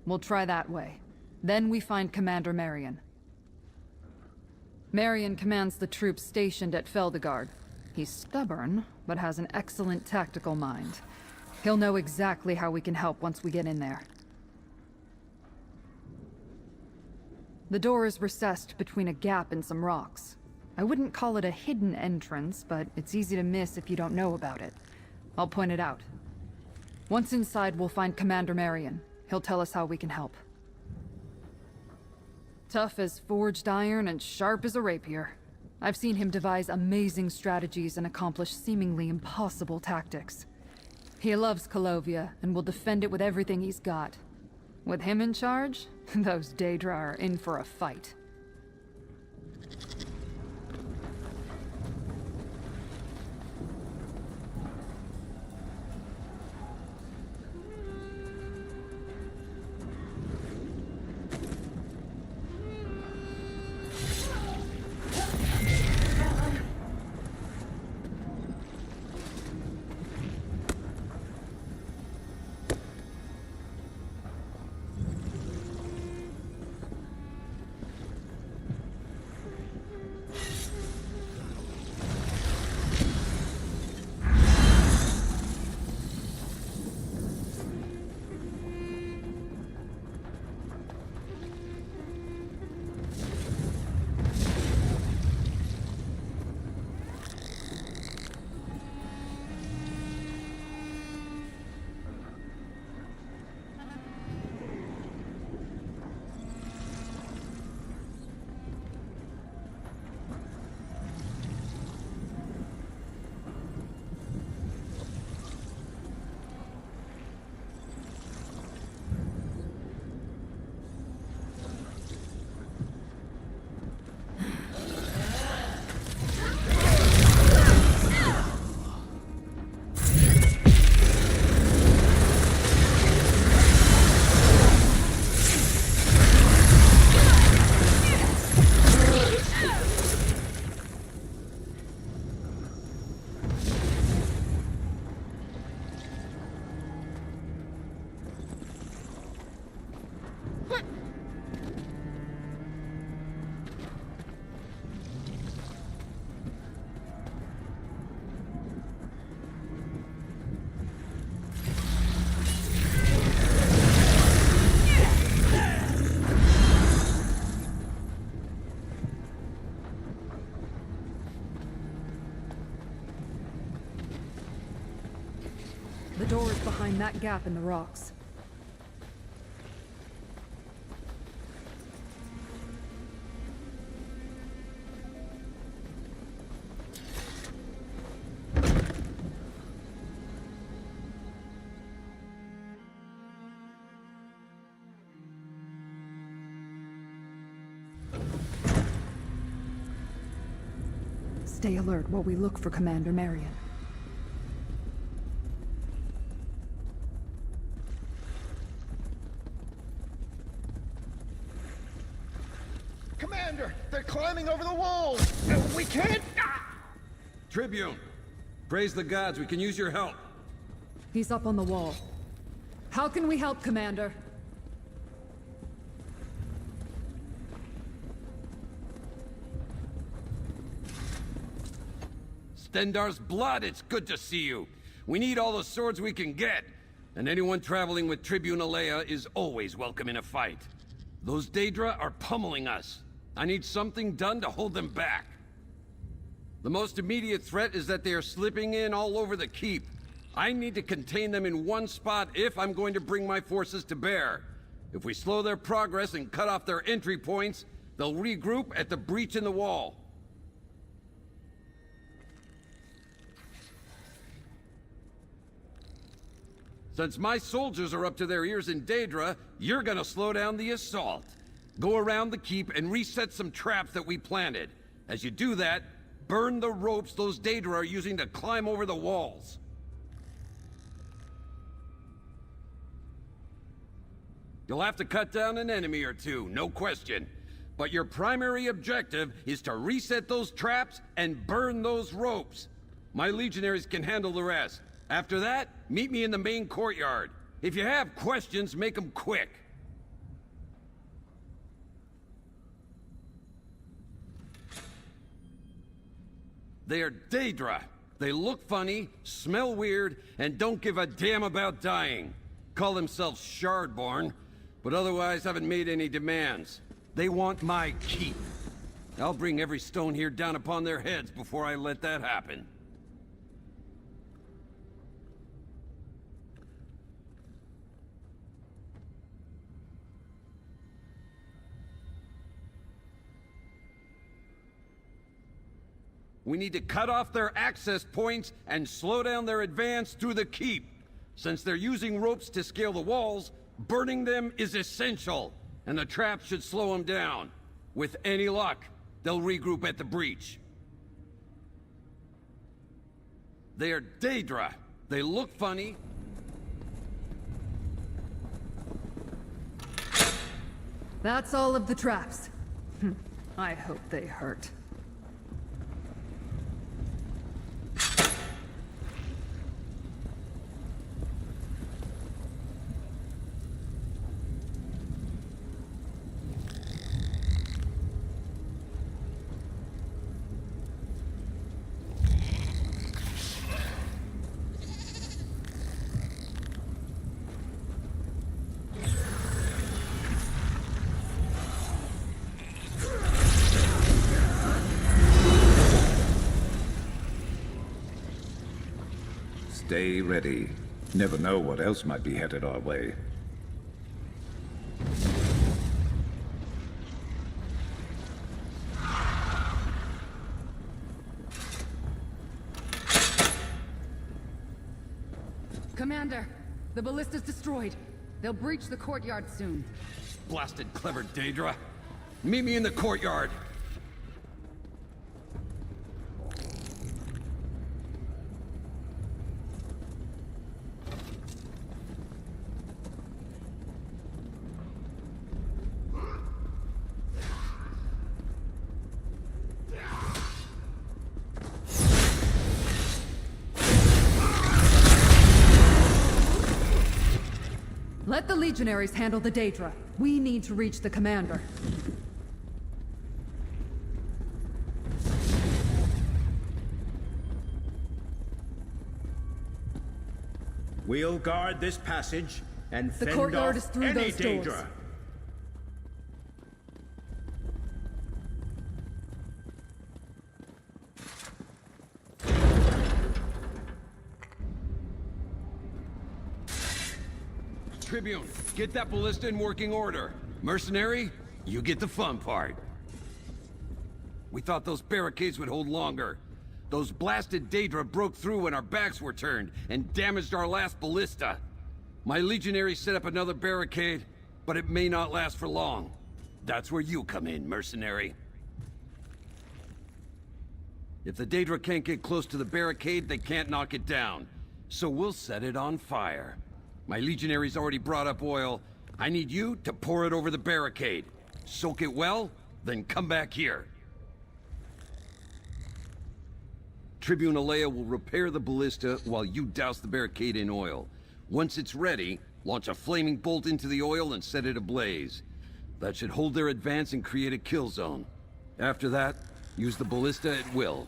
We'll try that way. Then we find Commander Marion. Marion commands the troops stationed at Feldegard. He's stubborn, but has an excellent tactical mind. He'll know exactly how we can help once we get in there. The door is recessed between a gap and some rocks. I wouldn't call it a hidden entrance, but it's easy to miss if you don't know about it. I'll point it out. Once inside, we'll find Commander Marion. He'll tell us how we can help. Tough as forged iron and sharp as a rapier. I've seen him devise amazing strategies and accomplish seemingly impossible tactics. He loves Calovia and will defend it with everything he's got. With him in charge, those Daedra are in for a fight. The door is behind that gap in the rocks. Stay alert while we look for Commander Marion. Commander! They're climbing over the walls! We can't... Tribune! Praise the gods, we can use your help. He's up on the wall. How can we help, Commander? Stendar's blood, it's good to see you. We need all the swords we can get, and anyone traveling with Tribune Alea is always welcome in a fight. Those Daedra are pummeling us. I need something done to hold them back. The most immediate threat is that they are slipping in all over the keep. I need to contain them in one spot if I'm going to bring my forces to bear. If we slow their progress and cut off their entry points, they'll regroup at the breach in the wall. Since my soldiers are up to their ears in Daedra, you're gonna slow down the assault. Go around the keep and reset some traps that we planted. As you do that, burn the ropes those Daedra are using to climb over the walls. You'll have to cut down an enemy or two, no question. But your primary objective is to reset those traps and burn those ropes. My legionaries can handle the rest. After that, meet me in the main courtyard. If you have questions, make them quick. They are Daedra. They look funny, smell weird, and don't give a damn about dying. Call themselves Shardborn, but otherwise haven't made any demands. They want my keep. I'll bring every stone here down upon their heads before I let that happen. We need to cut off their access points and slow down their advance through the keep. Since they're using ropes to scale the walls, burning them is essential, and the traps should slow them down. With any luck, they'll regroup at the breach. They are Daedra. They look funny. That's all of the traps. I hope they hurt. Stay ready. Never know what else might be headed our way. Commander, the ballista's destroyed. They'll breach the courtyard soon. Blasted clever Daedra. Meet me in the courtyard. Let the legionaries handle the Daedra. We need to reach the commander. We'll guard this passage and The fend courtyard off is through any those doors. Daedra. Tribune, get that ballista in working order. Mercenary, you get the fun part. We thought those barricades would hold longer. Those blasted Daedra broke through when our backs were turned and damaged our last ballista. My legionaries set up another barricade, but it may not last for long. That's where you come in, mercenary. If the Daedra can't get close to the barricade, they can't knock it down. So we'll set it on fire. My legionaries already brought up oil. I need you to pour it over the barricade. Soak it well, then come back here. Tribune Alea will repair the ballista while you douse the barricade in oil. Once it's ready, launch a flaming bolt into the oil and set it ablaze. That should hold their advance and create a kill zone. After that, use the ballista at will.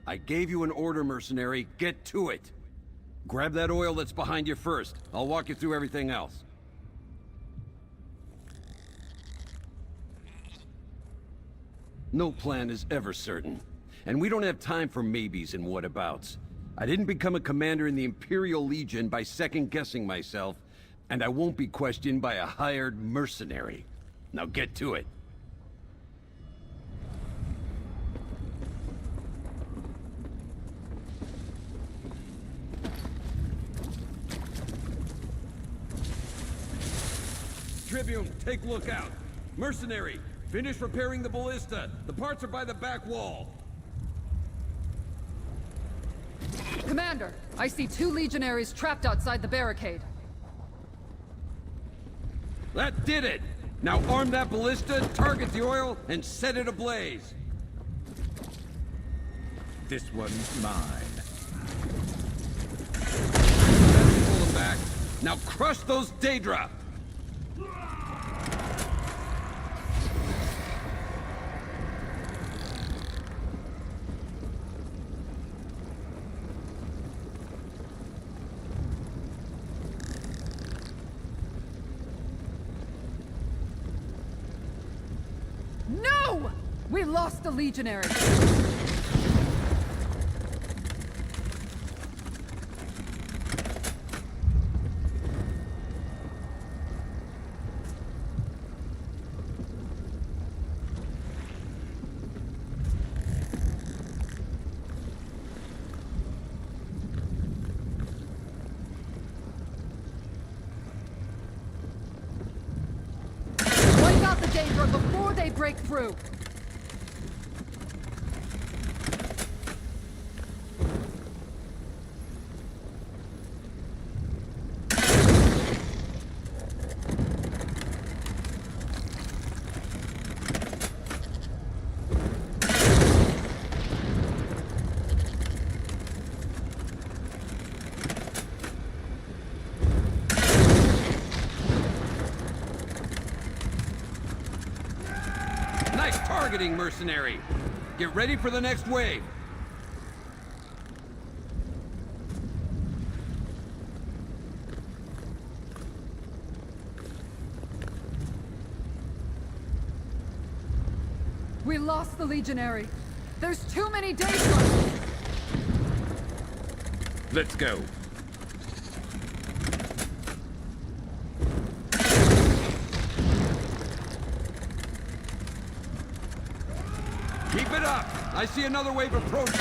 I gave you an order, mercenary. Get to it. Grab that oil that's behind you first. I'll walk you through everything else. No plan is ever certain. And we don't have time for maybes and whatabouts. I didn't become a commander in the Imperial Legion by second-guessing myself, and I won't be questioned by a hired mercenary. Now get to it. Tribune, take look out. Mercenary, finish repairing the ballista. The parts are by the back wall. Commander, I see 2 legionaries trapped outside the barricade. That did it! Now arm that ballista, target the oil, and set it ablaze. This one's mine. Pull them back. Now crush those Daedra! No! We lost the legionary. Wipe out the Daedra before they break through. Nice targeting, mercenary. Get ready for the next wave. We lost the legionary. There's too many Daedra. Let's go. Keep it up! I see another wave approaching!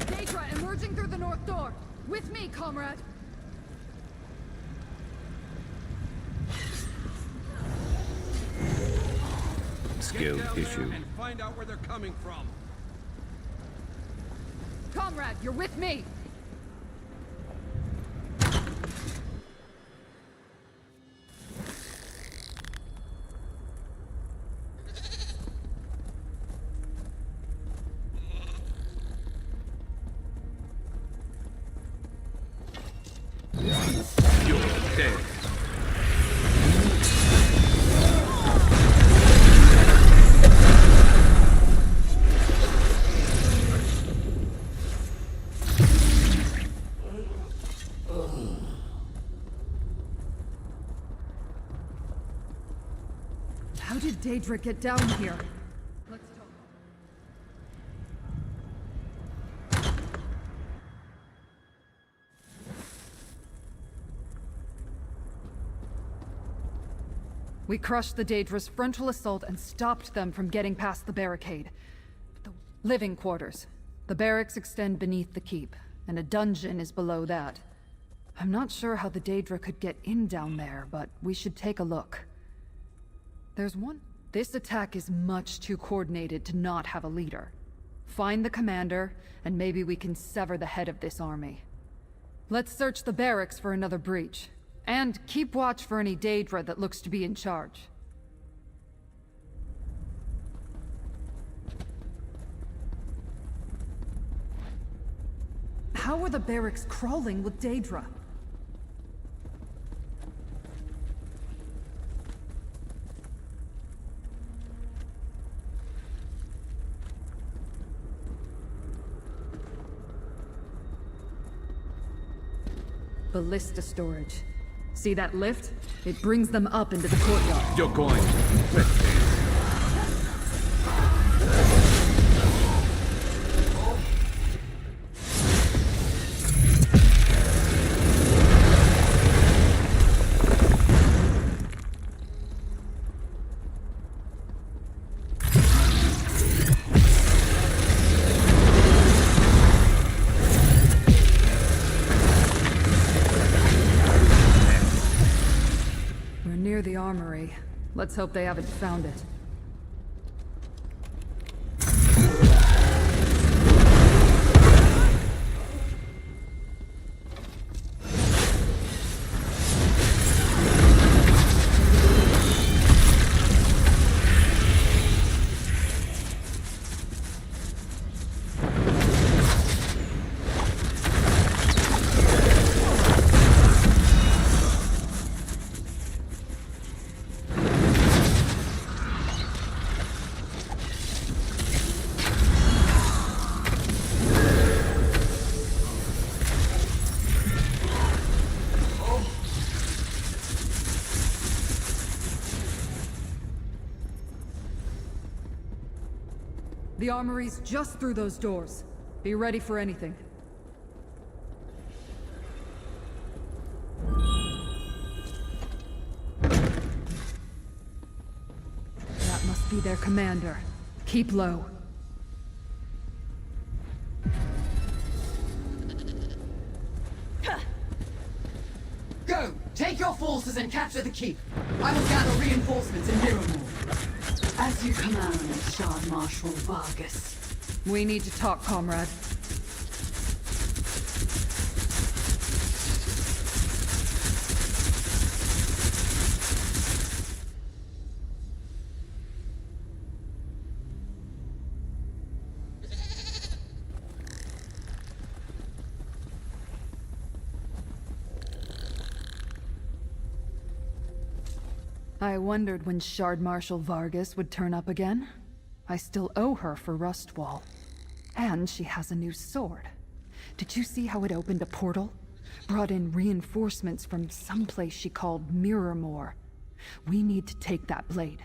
Daedra emerging through the north door. With me, comrade. Skill Get down issue. there and find out where they're coming from. Comrade, you're with me. You're dead. How did Daedra get down here? Let's talk. We crushed the Daedra's frontal assault and stopped them from getting past the barricade. The living quarters. The barracks extend beneath the keep, and a dungeon is below that. I'm not sure how the Daedra could get in down there, but we should take a look. There's one. This attack is much too coordinated to not have a leader. Find the commander, and maybe we can sever the head of this army. Let's search the barracks for another breach. And keep watch for any Daedra that looks to be in charge. How are the barracks crawling with Daedra? Ballista storage. See that lift? It brings them up into the courtyard. You're going. The armory. Let's hope they haven't found it. The armory's just through those doors. Be ready for anything. That must be their commander. Keep low. Go! Take your forces and capture the keep. I will gather reinforcements in Miramore. As you command, Shard Marshal Vargas. We need to talk, comrade. I wondered when Shard Marshal Vargas would turn up again. I still owe her for Rustwall. And she has a new sword. Did you see how it opened a portal? Brought in reinforcements from someplace she called Miramore. We need to take that blade.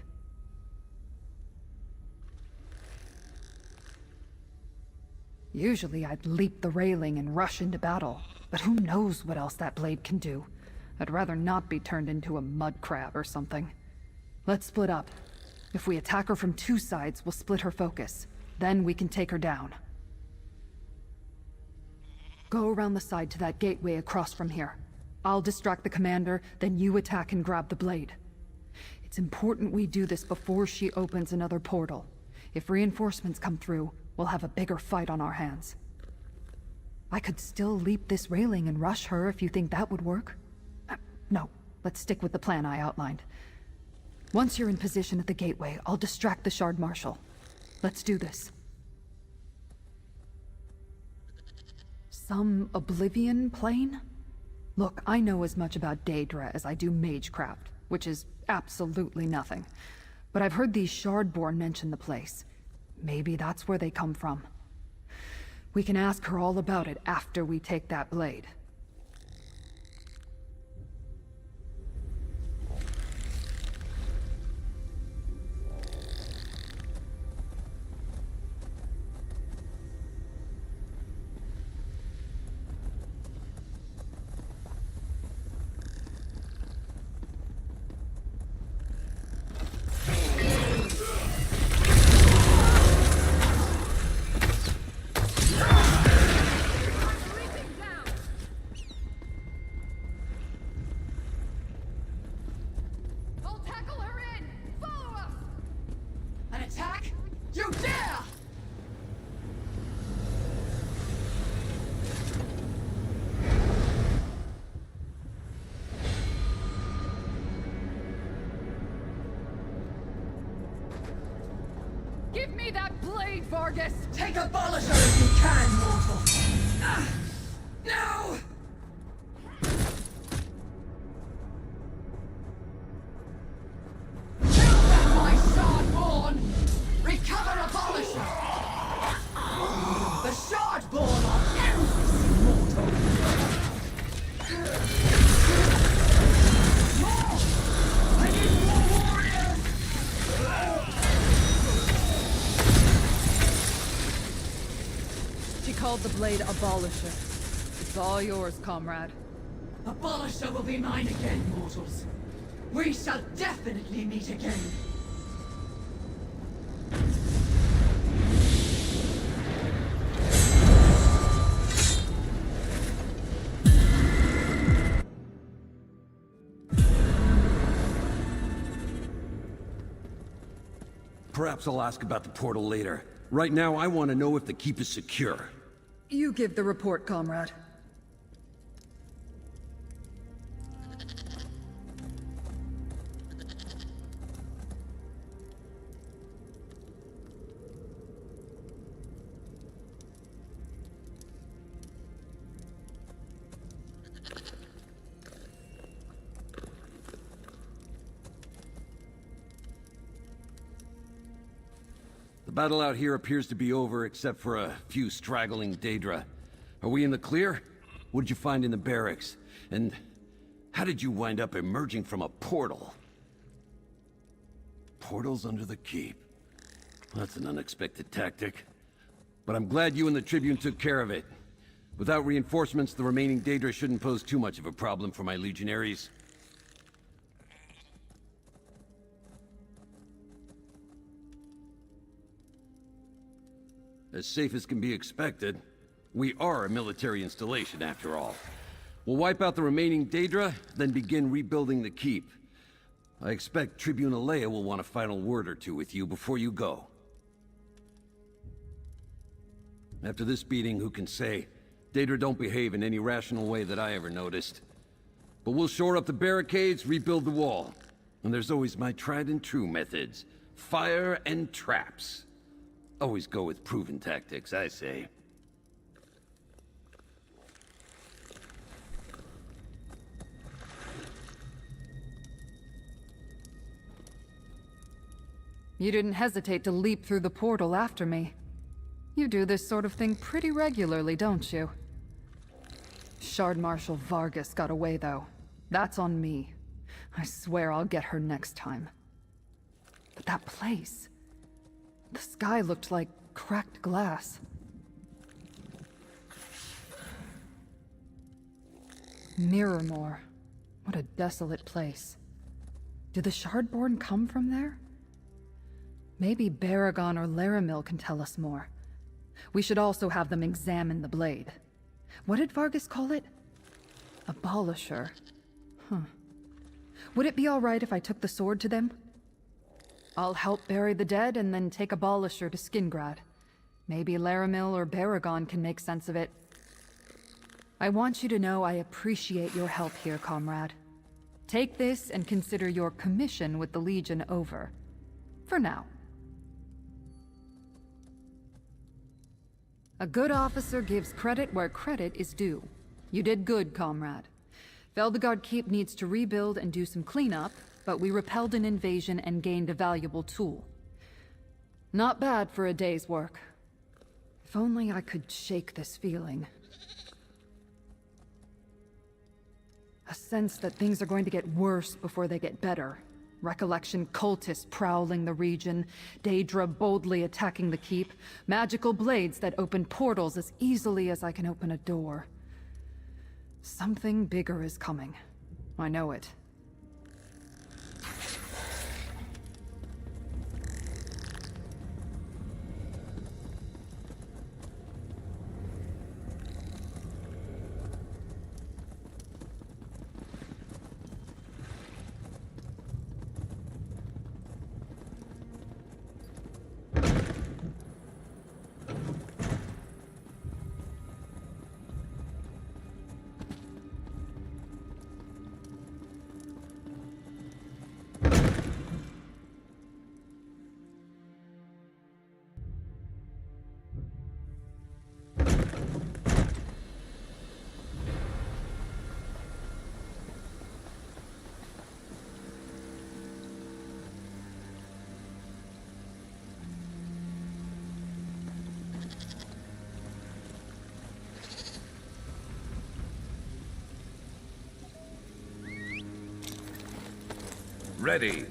Usually I'd leap the railing and rush into battle, but who knows what else that blade can do. I'd rather not be turned into a mud crab or something. Let's split up. If we attack her from two sides, we'll split her focus. Then we can take her down. Go around the side to that gateway across from here. I'll distract the commander, then you attack and grab the blade. It's important we do this before she opens another portal. If reinforcements come through, we'll have a bigger fight on our hands. I could still leap this railing and rush her if you think that would work. No, let's stick with the plan I outlined. Once you're in position at the gateway, I'll distract the Shard Marshal. Let's do this. Some Oblivion plane? Look, I know as much about Daedra as I do Magecraft, which is absolutely nothing. But I've heard these Shardborn mention the place. Maybe that's where they come from. We can ask her all about it after we take that blade. You dare! Give me that blade, Vargas! Take Abolisher if you can, mortal! No! Kill that, my Shardborn! Recover Abolisher! The Shardborn are endless, mortal! More! I need more warriors! She called the blade Abolisher. It's all yours, comrade. Abolisher will be mine again, mortals. We shall definitely meet again. Perhaps I'll ask about the portal later. Right now, I want to know if the keep is secure. You give the report, comrade. The battle out here appears to be over, except for a few straggling Daedra. Are we in the clear? What did you find in the barracks? And how did you wind up emerging from a portal? Portals under the keep. That's an unexpected tactic. But I'm glad you and the Tribune took care of it. Without reinforcements, the remaining Daedra shouldn't pose too much of a problem for my legionaries. As safe as can be expected. We are a military installation, after all. We'll wipe out the remaining Daedra, then begin rebuilding the keep. I expect Tribune Alea will want a final word or two with you before you go. After this beating, who can say? Daedra don't behave in any rational way that I ever noticed. But we'll shore up the barricades, rebuild the wall. And there's always my tried and true methods. Fire and traps. Always go with proven tactics, I say. You didn't hesitate to leap through the portal after me. You do this sort of thing pretty regularly, don't you? Shard Marshal Vargas got away, though. That's on me. I swear I'll get her next time. But that place... the sky looked like cracked glass. Mirrormore. What a desolate place. Did the Shardborn come from there? Maybe Baragon or Laramil can tell us more. We should also have them examine the blade. What did Vargas call it? Abolisher. Huh. Would it be all right if I took the sword to them? I'll help bury the dead and then take Abolisher to Skingrad. Maybe Laramil or Baragon can make sense of it. I want you to know I appreciate your help here, comrade. Take this and consider your commission with the Legion over. For now. A good officer gives credit where credit is due. You did good, comrade. Veldegard Keep needs to rebuild and do some cleanup, but we repelled an invasion and gained a valuable tool. Not bad for a day's work. If only I could shake this feeling. A sense that things are going to get worse before they get better. Recollection cultists prowling the region, Daedra boldly attacking the keep, magical blades that open portals as easily as I can open a door. Something bigger is coming. I know it. Ready.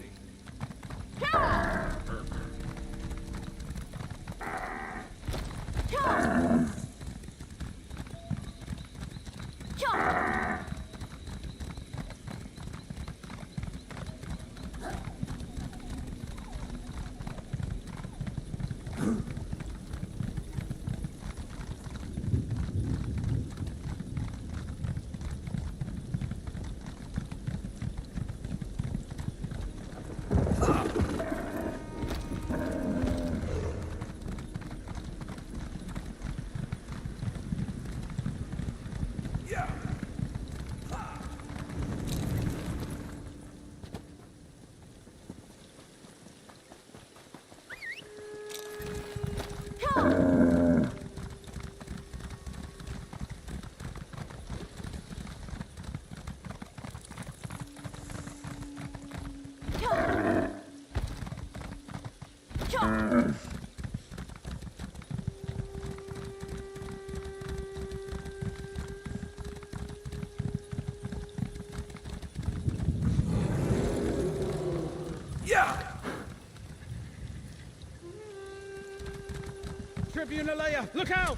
Tribune Alea, look out!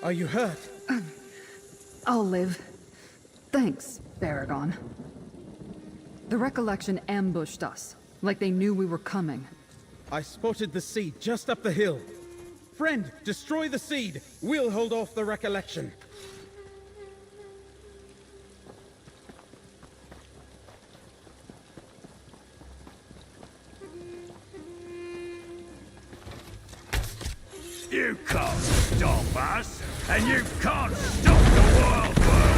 Are you hurt? I'll live. Thanks, Baragon. The Recollection ambushed us, like they knew we were coming. I spotted the seed just up the hill. Friend, destroy the seed. We'll hold off the Recollection. You can't stop us, and you can't stop the world worm!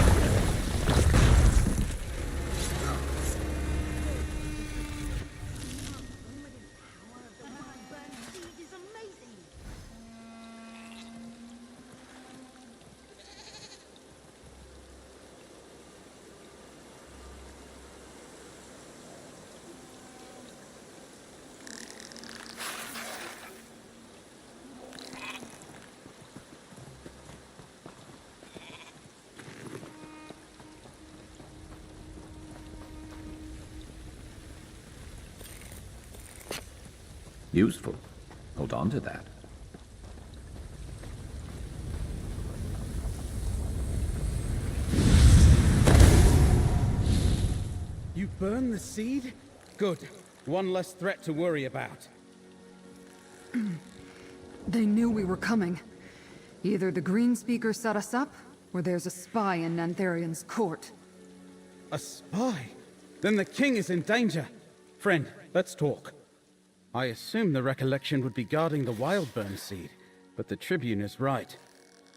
Useful. Hold on to that. You burn the seed? Good. One less threat to worry about. They knew we were coming. Either the Green Speaker set us up, or there's a spy in Nantharian's court. A spy? Then the king is in danger. Friend, let's talk. I assumed the Recollection would be guarding the Wildburn seed, but the Tribune is right.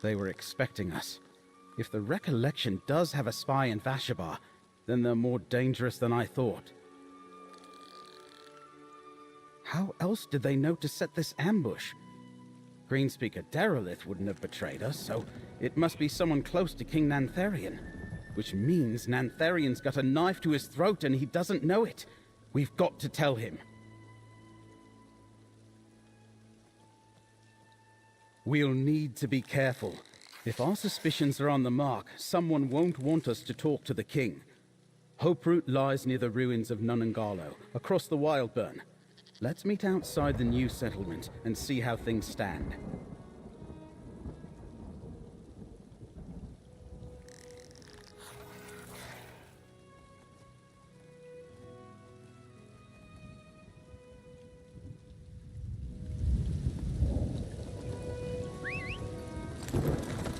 They were expecting us. If the Recollection does have a spy in Vashabar, then they're more dangerous than I thought. How else did they know to set this ambush? Greenspeaker Derelith wouldn't have betrayed us, so it must be someone close to King Nantharian. Which means Nantharian's got a knife to his throat and he doesn't know it. We've got to tell him. We'll need to be careful. If our suspicions are on the mark, someone won't want us to talk to the king. Hoperoot lies near the ruins of Nunangalo, across the Wildburn. Let's meet outside the new settlement and see how things stand.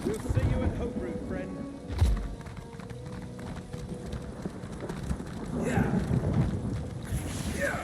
We'll see you at Hoperoot, friend. Yeah. Yeah.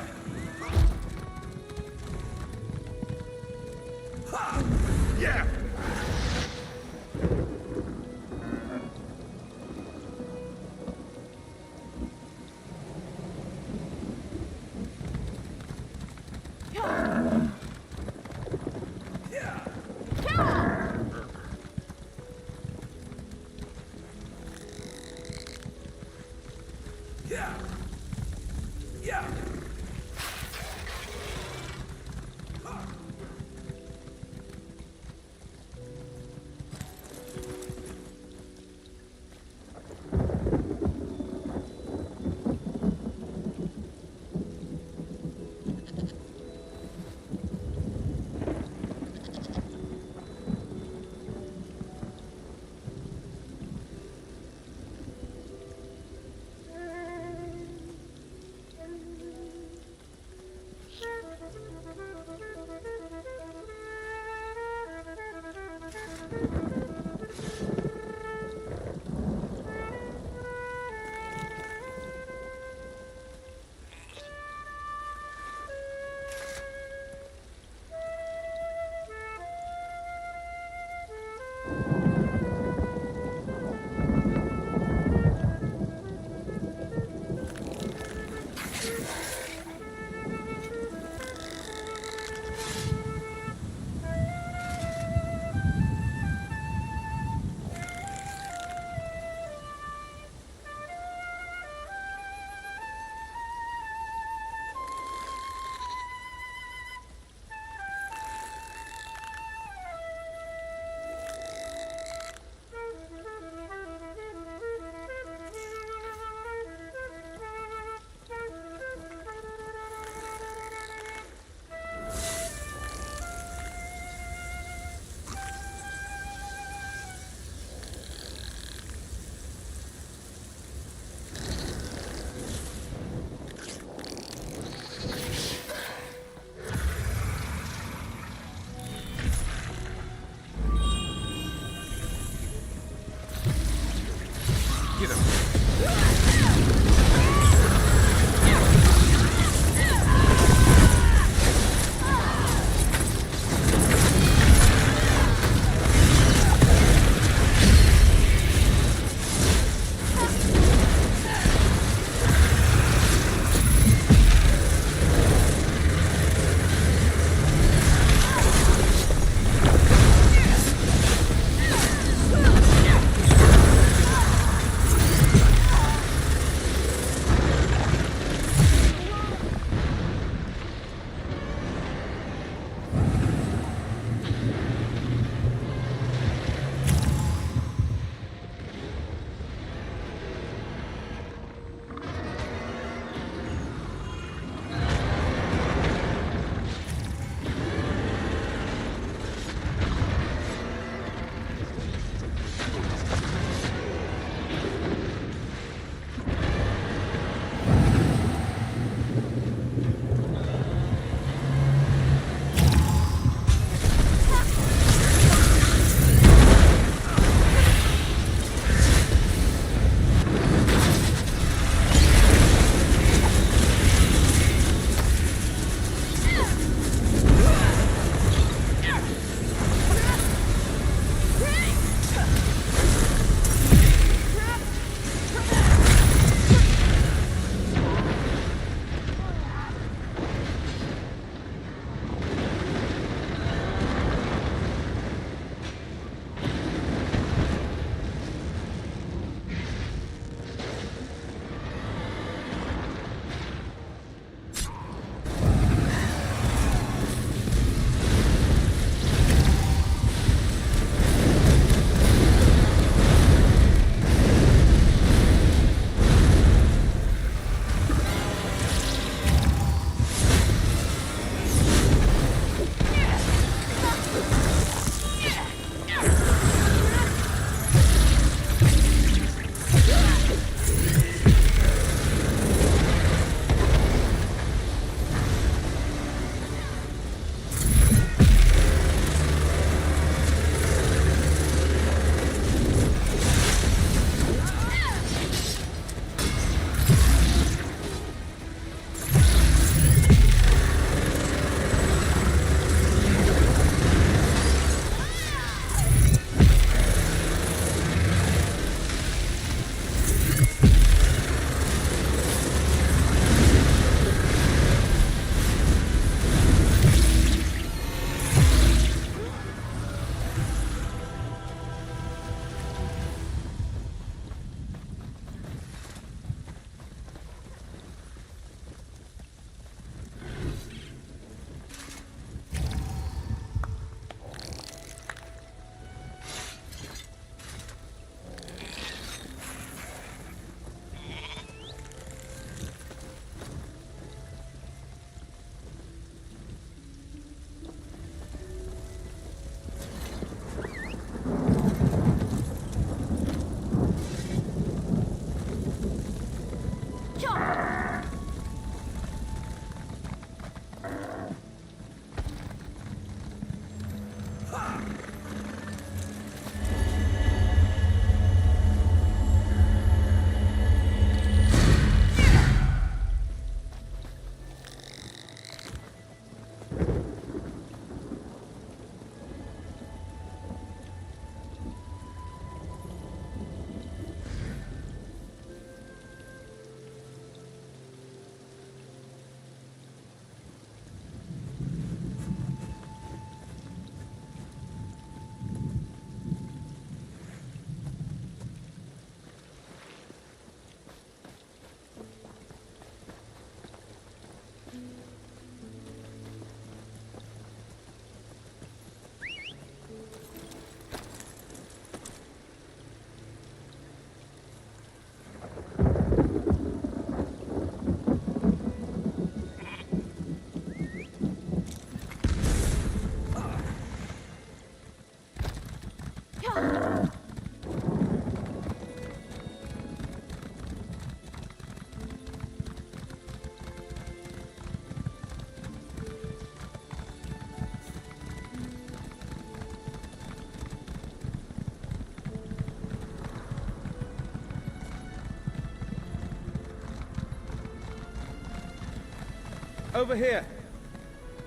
over here!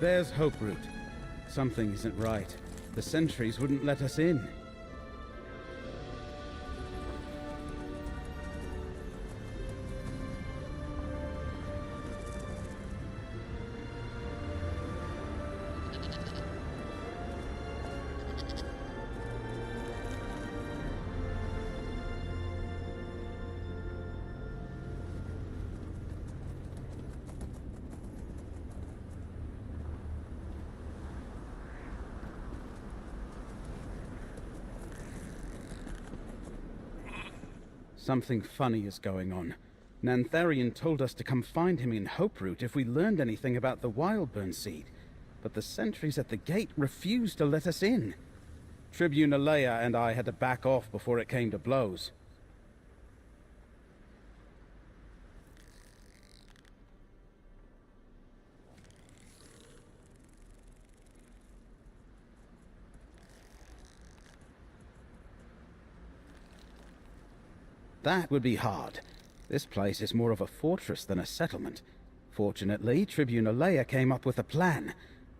There's Hoperoot. Something isn't right. The sentries wouldn't let us in. Something funny is going on. Nantharian told us to come find him in Hoperoot if we learned anything about the Wildburn seed, but the sentries at the gate refused to let us in. Tribune Alea and I had to back off before it came to blows. That would be hard. This place is more of a fortress than a settlement. Fortunately, Tribune Alea came up with a plan.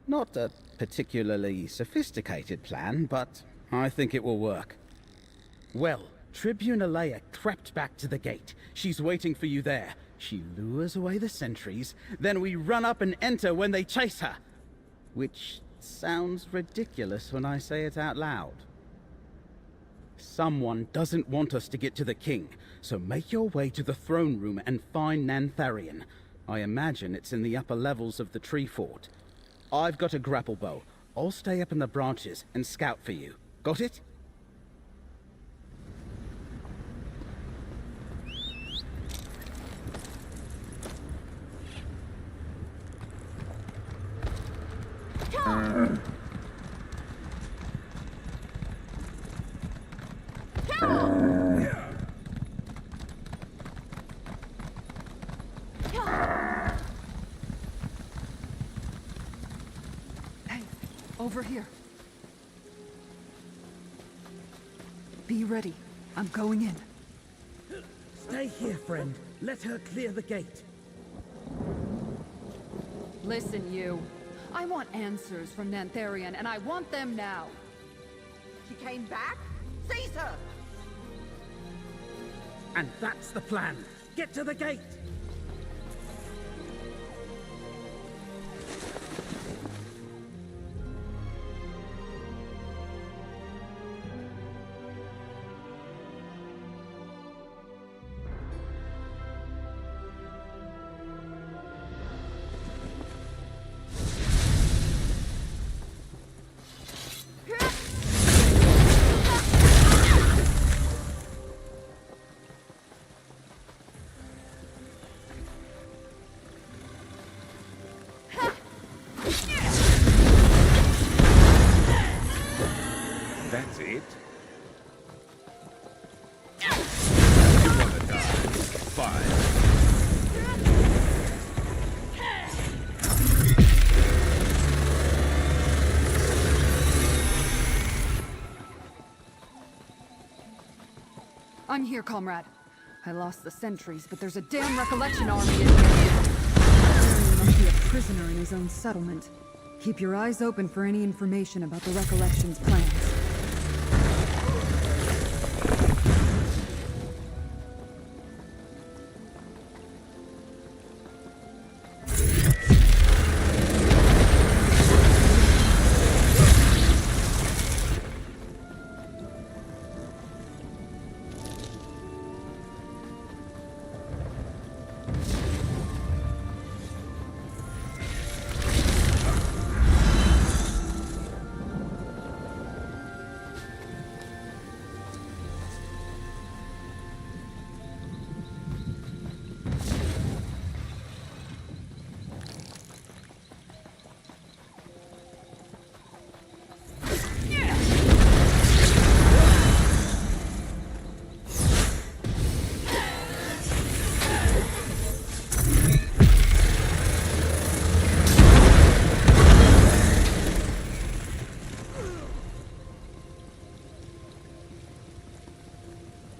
Not a particularly sophisticated plan, but I think it will work. Well, Tribune Alea crept back to the gate. She's waiting for you there. She lures away the sentries, then we run up and enter when they chase her. Which sounds ridiculous when I say it out loud. Someone doesn't want us to get to the king, so make your way to the throne room and find Nantharian. I imagine it's in the upper levels of the tree fort. I've got a grapple bow. I'll stay up in the branches and scout for you. Got it? Hey, over here. Be ready. I'm going in. Stay here, friend. Let her clear the gate. Listen, you. I want answers from Nantharian, and I want them now. She came back? Seize her! And that's the plan. Get to the gate! That's it? I'm here, comrade. I lost the sentries, but there's a damn recollection army in here. Nantharian must be a prisoner in his own settlement. Keep your eyes open for any information about the recollection's plans.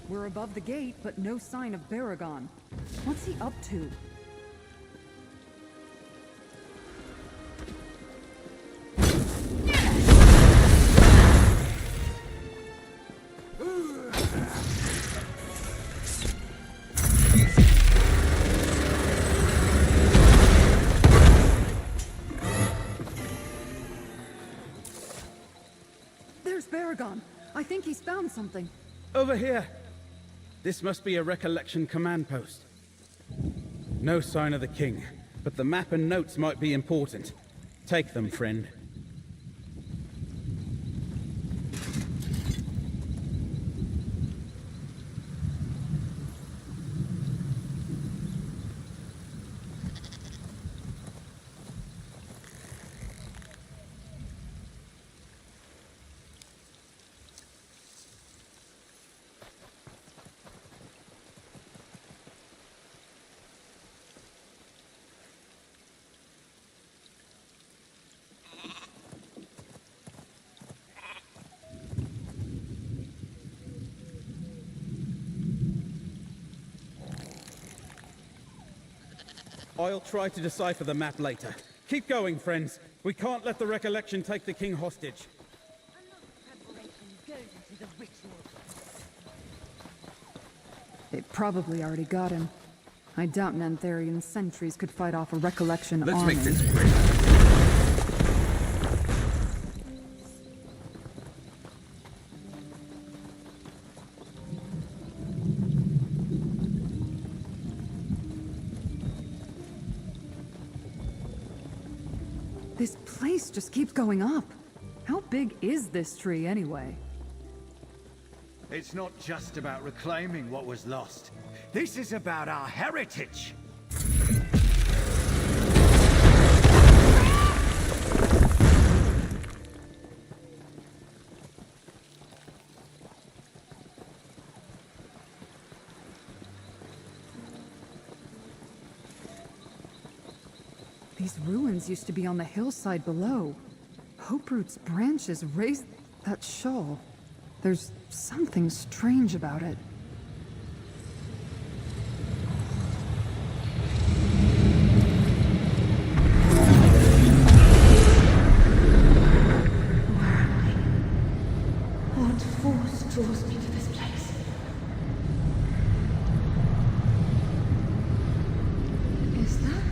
We're above the gate, but no sign of Baragon. What's he up to? Sparagon. I think he's found something. Over here. This must be a recollection command post. No sign of the king, but the map and notes might be important. Take them, friend. I'll try to decipher the map later. Keep going, friends. We can't let the recollection take the king hostage. It probably already got him. I doubt Nantharian sentries could fight off a recollection Let's army. make this quick. This place just keeps going up. How big is this tree, anyway? It's not just about reclaiming what was lost. This is about our heritage. These ruins used to be on the hillside below. Hoperoot's branches raised that shawl. There's something strange about it. What force draws me to this place? Is that?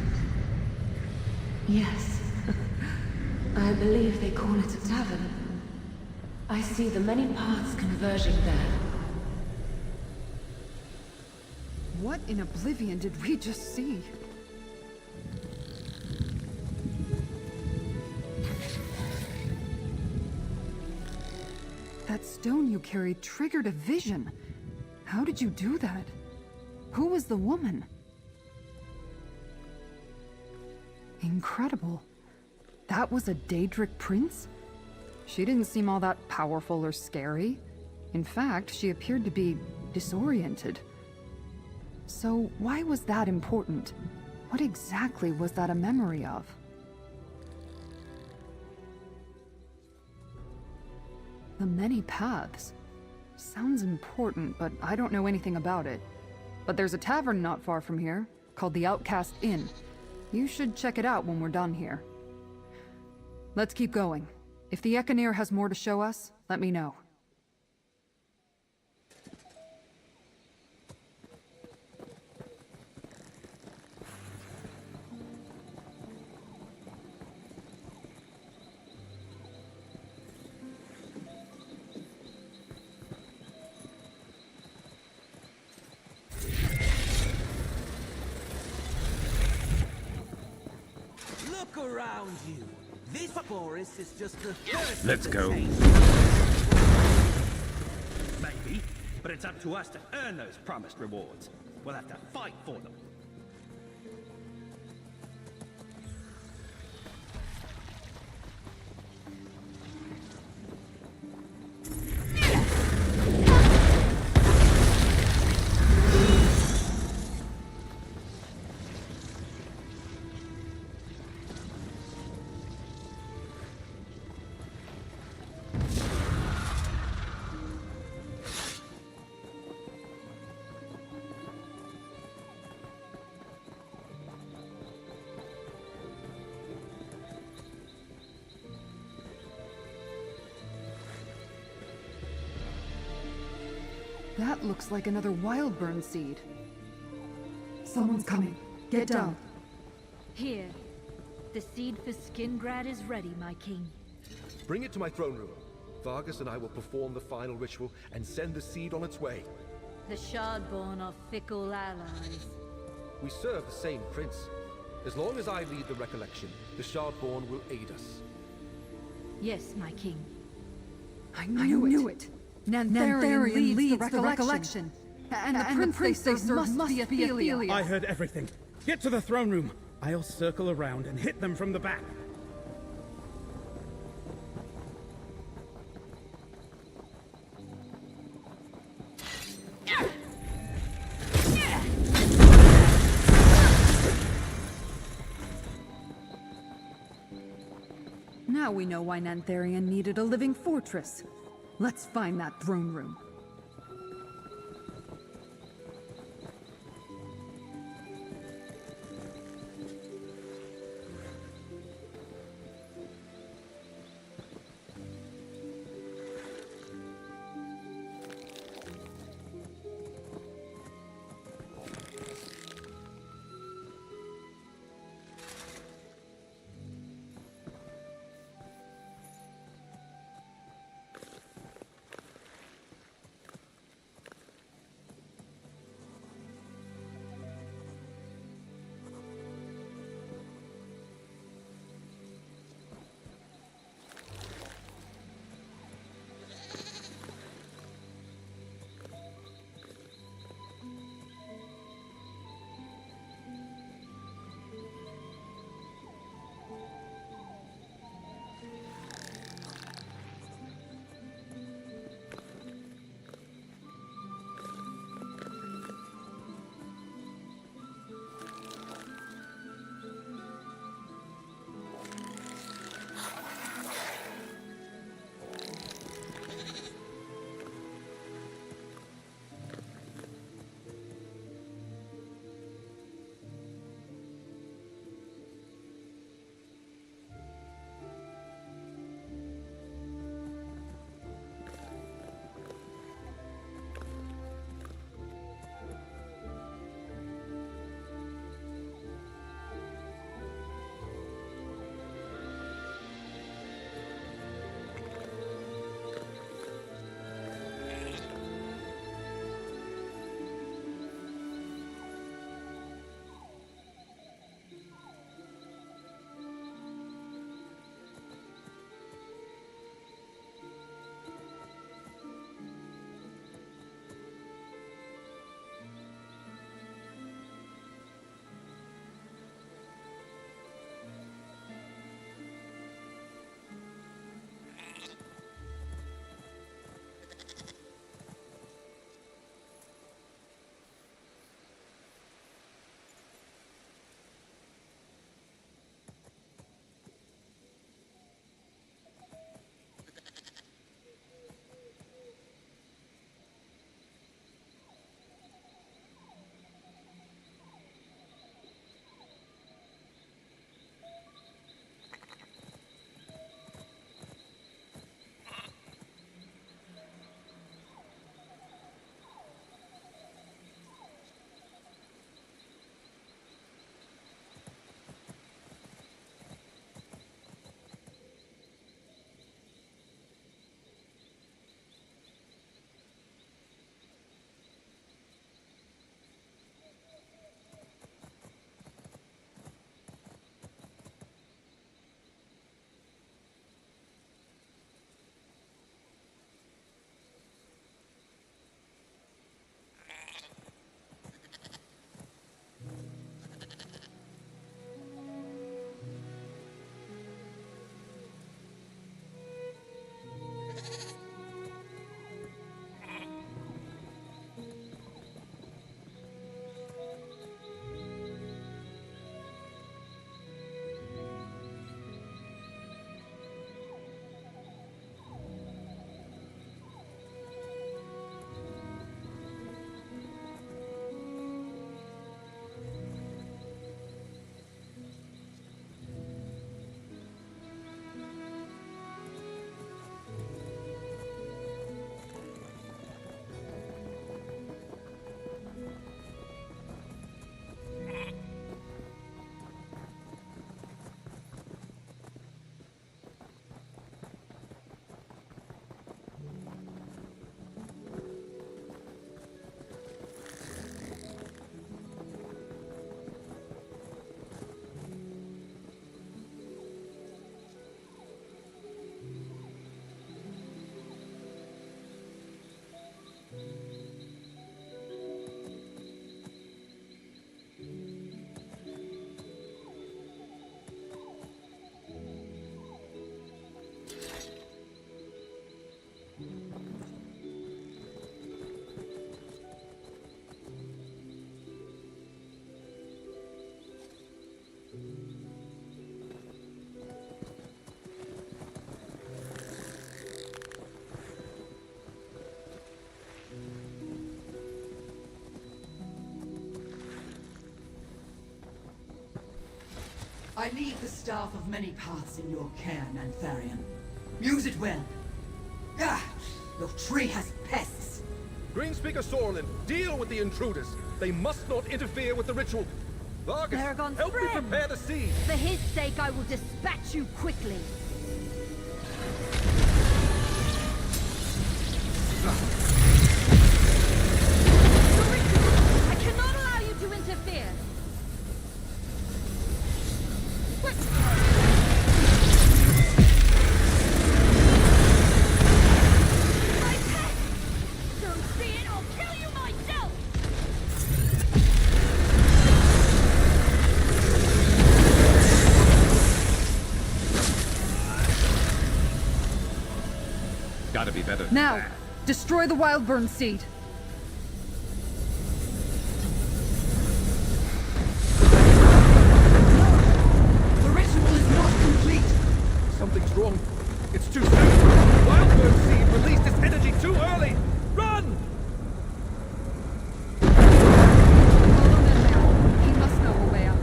Yes. I believe they call it a tavern. I see the many paths converging there. What in oblivion did we just see? That stone you carried triggered a vision. How did you do that? Who was the woman? Incredible. That was a Daedric prince? She didn't seem all that powerful or scary. In fact, she appeared to be disoriented. So why was that important? What exactly was that a memory of? The many paths. Sounds important, but I don't know anything about it. But there's a tavern not far from here, called the Outcast Inn. You should check it out when we're done here. Let's keep going. If the Ekaneer has more to show us, let me know. Look around you. This forest is just the first. Let's go. Maybe, but it's up to us to earn those promised rewards. We'll have to fight for them. That looks like another Wildburn seed. Someone's coming. Get down. Here. The seed for Skingrad is ready, my king. Bring it to my throne room. Vargas and I will perform the final ritual and send the seed on its way. The Shardborn are fickle allies. We serve the same prince. As long as I lead the recollection, the Shardborn will aid us. Yes, my king. I knew it. Nantharian leads the recollection. And the prince they serve must be Athelia. I heard everything. Get to the throne room. I'll circle around and hit them from the back. Now we know why Nantharian needed a living fortress. Let's find that throne room. I leave the staff of many paths in your care, Nantharian. Use it well. Ah, your tree has pests. Greenspeaker Sorlin, deal with the intruders. They must not interfere with the ritual. Vargas, Aragon's help me friend. prepare the seed. For his sake, I will dispatch you quickly. I cannot allow you to interfere. My pet! Don't see it, I'll kill you myself! Gotta be better than Now, that. destroy the Wildburn seed. The ritual is not complete. Something's wrong. It's too soon. Wildbird seed released its energy too early. Run! He must know a way out.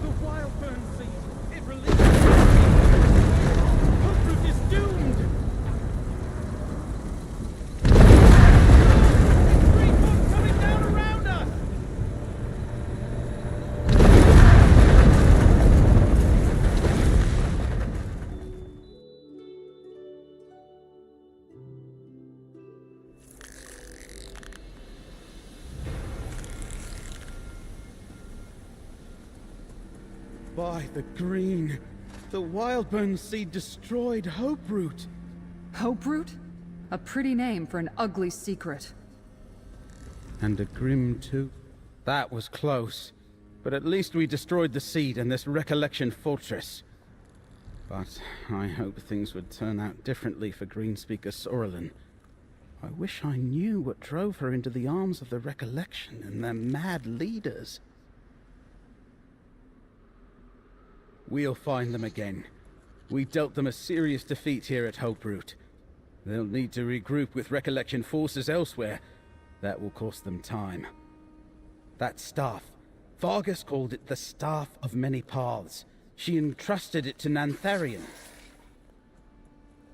The Wildburn seed. It released. Hoperoot is doomed. Great book coming down around us. By the green, the Wildburn seed destroyed Hoperoot. Hoperoot? A pretty name for an ugly secret. And a grim too. That was close. But at least we destroyed the seed and this recollection fortress. But I hope things would turn out differently for Greenspeaker Sorlin. I wish I knew what drove her into the arms of the recollection and their mad leaders. We'll find them again. We dealt them a serious defeat here at Hoperoot. They'll need to regroup with recollection forces elsewhere. That will cost them time. That staff. Vargas called it the Staff of Many Paths. She entrusted it to Nantharian.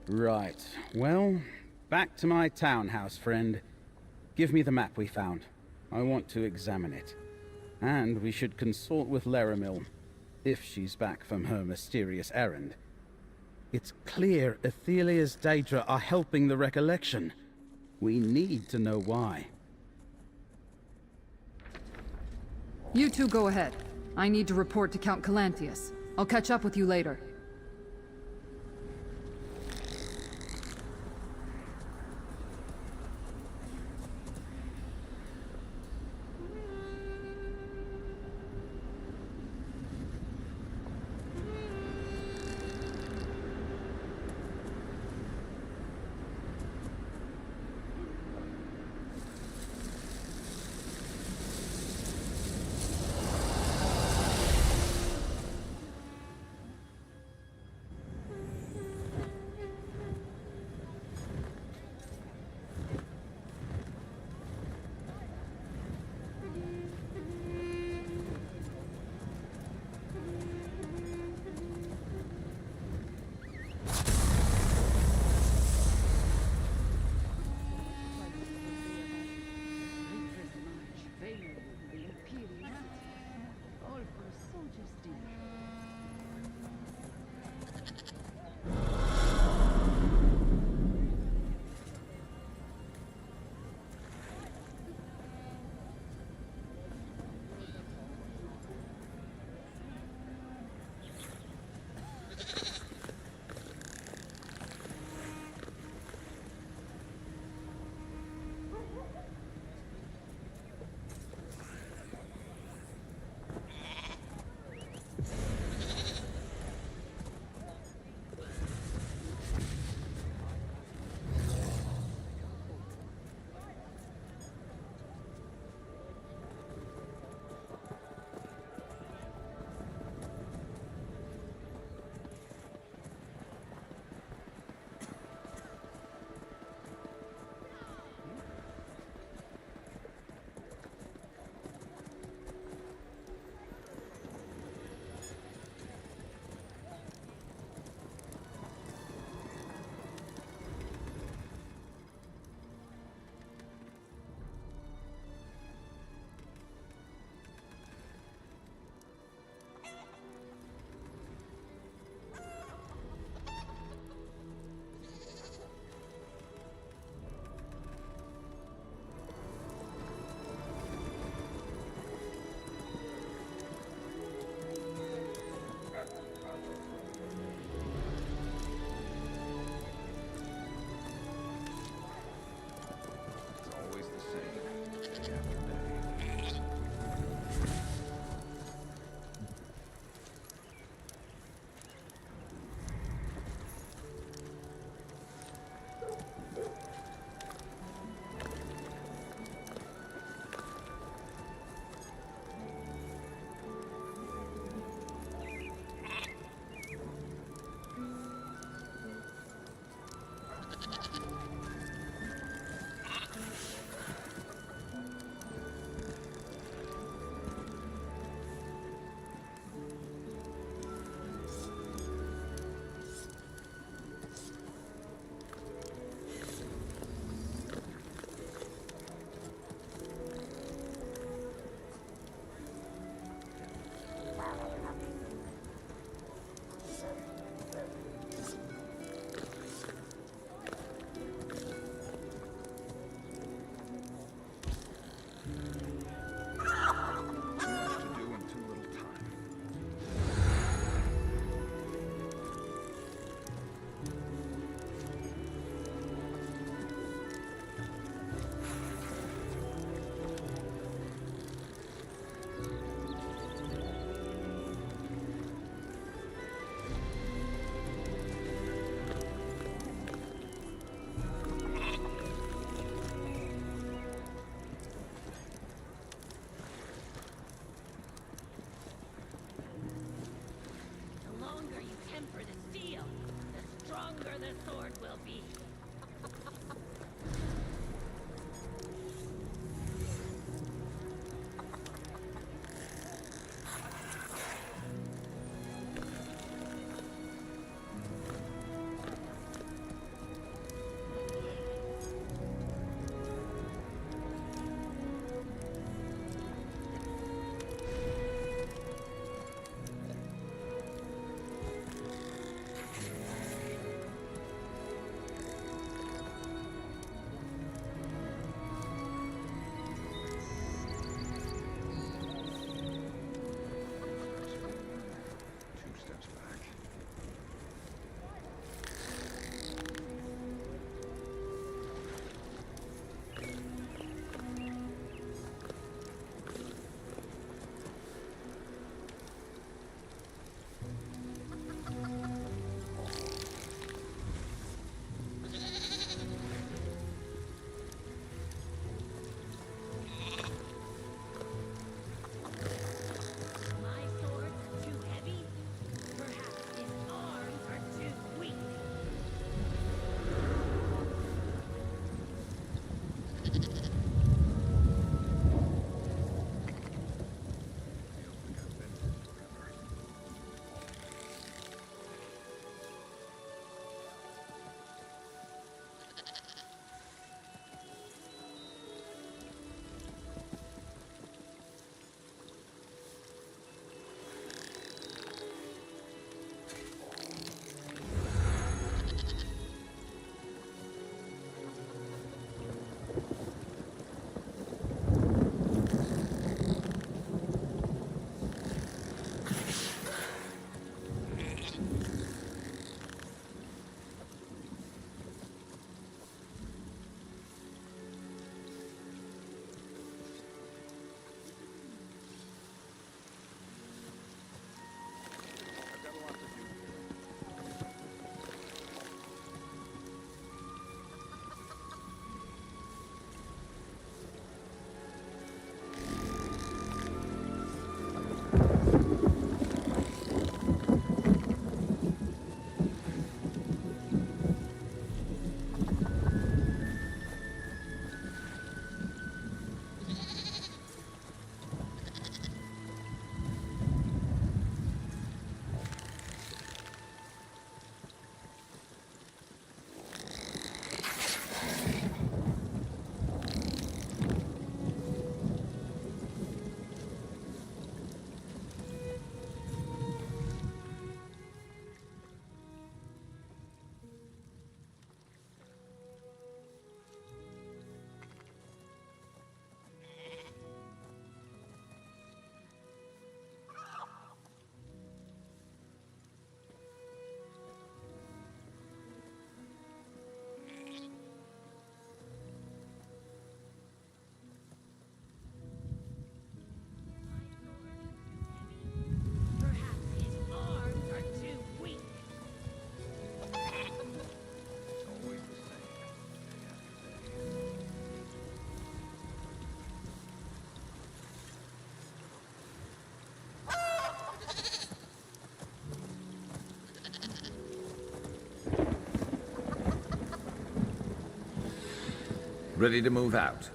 Right. Well, back to my townhouse, friend. Give me the map we found. I want to examine it. And we should consult with Laramil, if she's back from her mysterious errand. It's clear Athelia's Daedra are helping the recollection. We need to know why. You two go ahead. I need to report to Count Calantius. I'll catch up with you later. the sword will be. Ready to move out?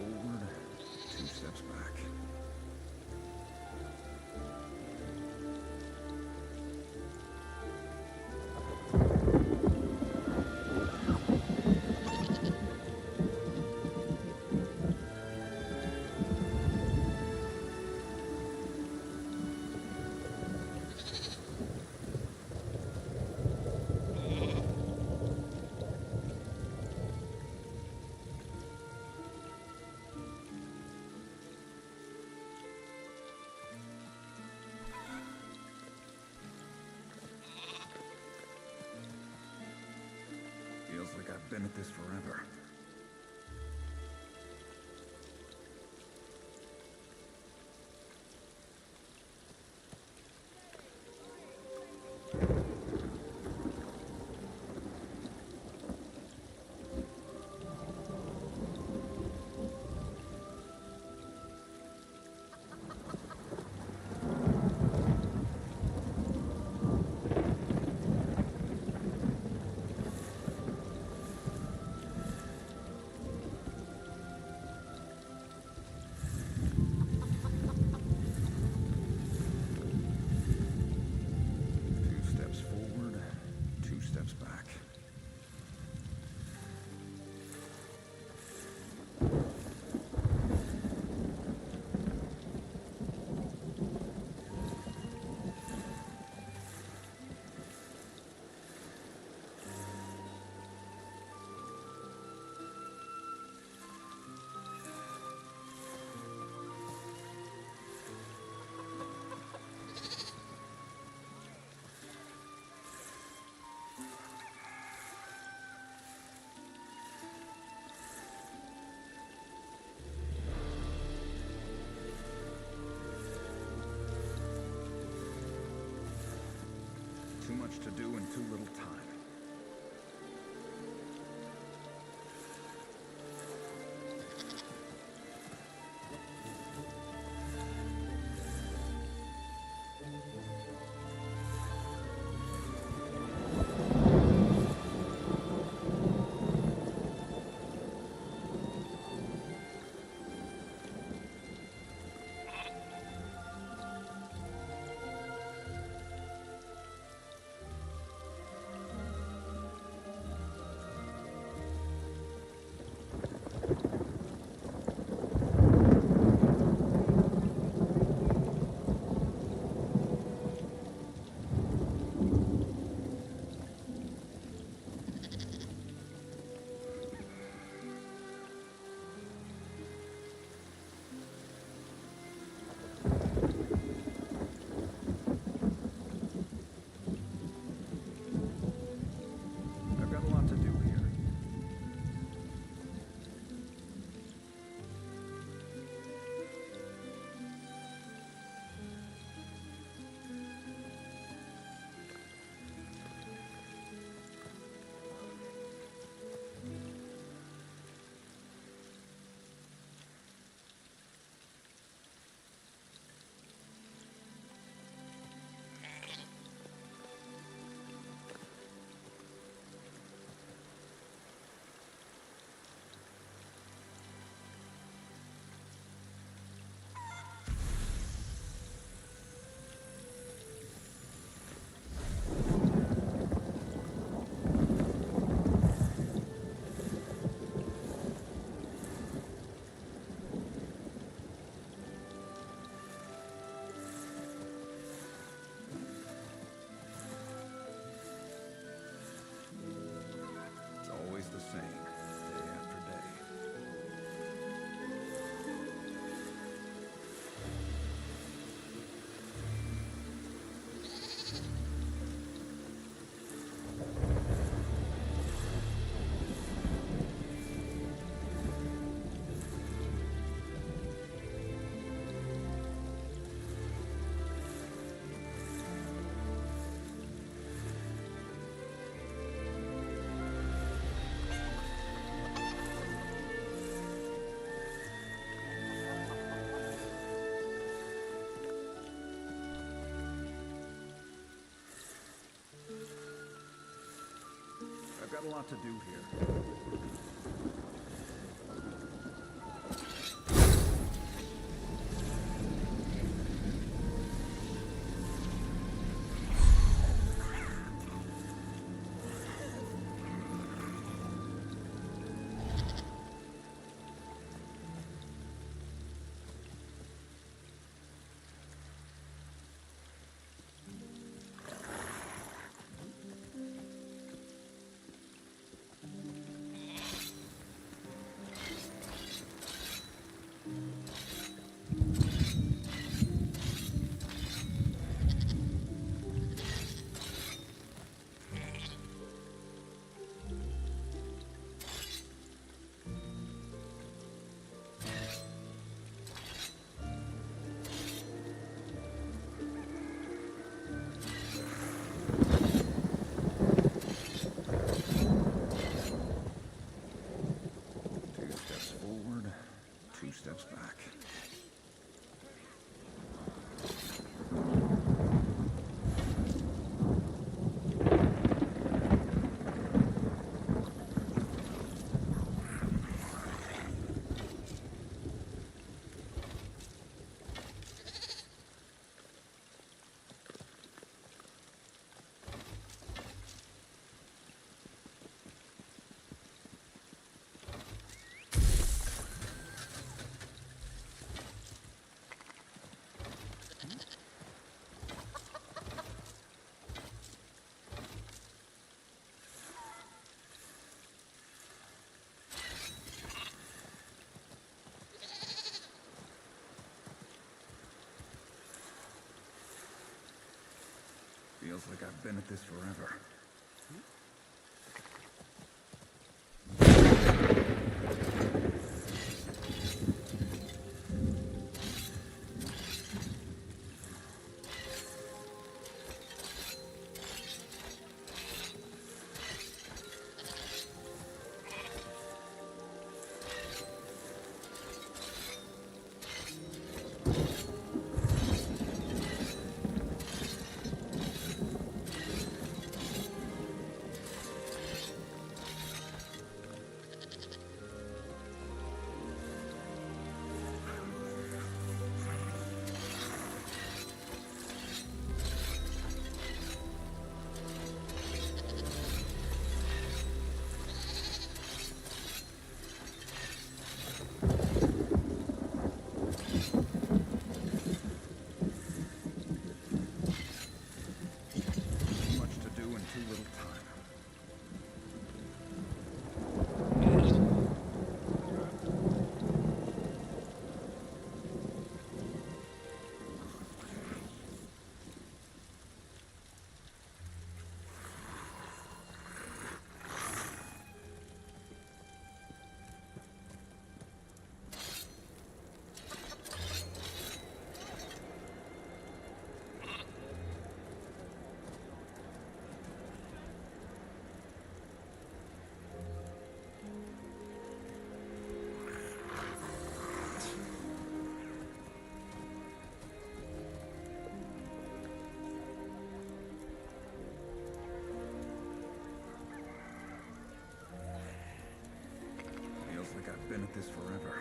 forward, 2 steps back. Feels like I've been at this forever. Too much to do in too little time. Got a lot to do here. been at this forever. Like I've been at this forever.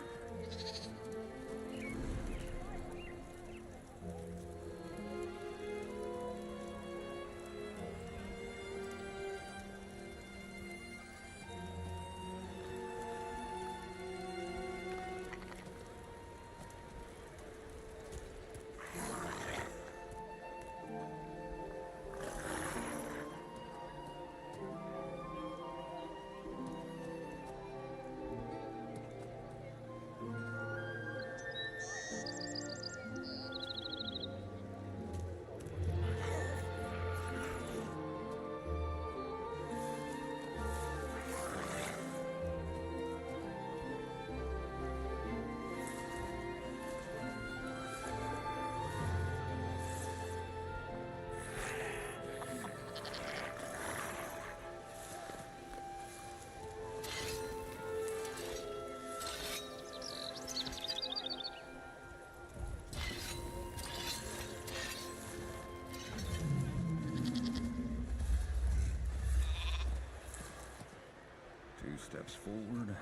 Steps forward,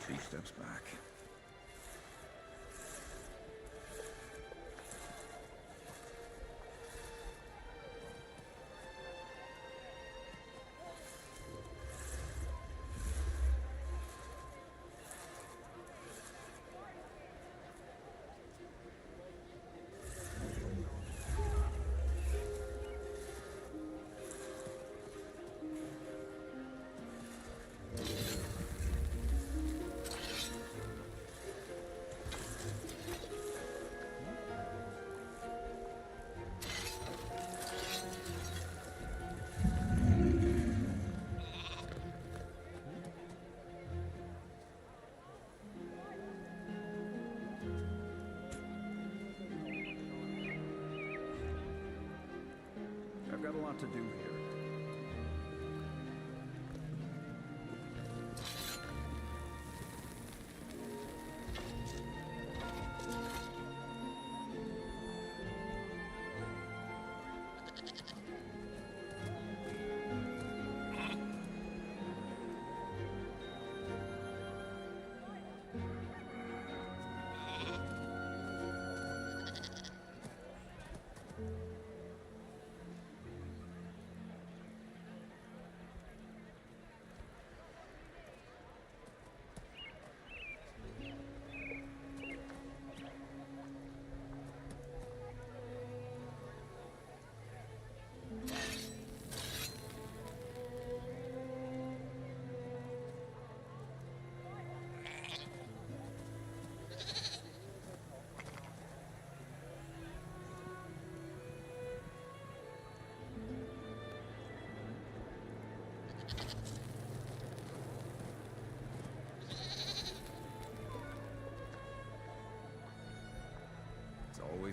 2 steps back. I've got a lot to do here.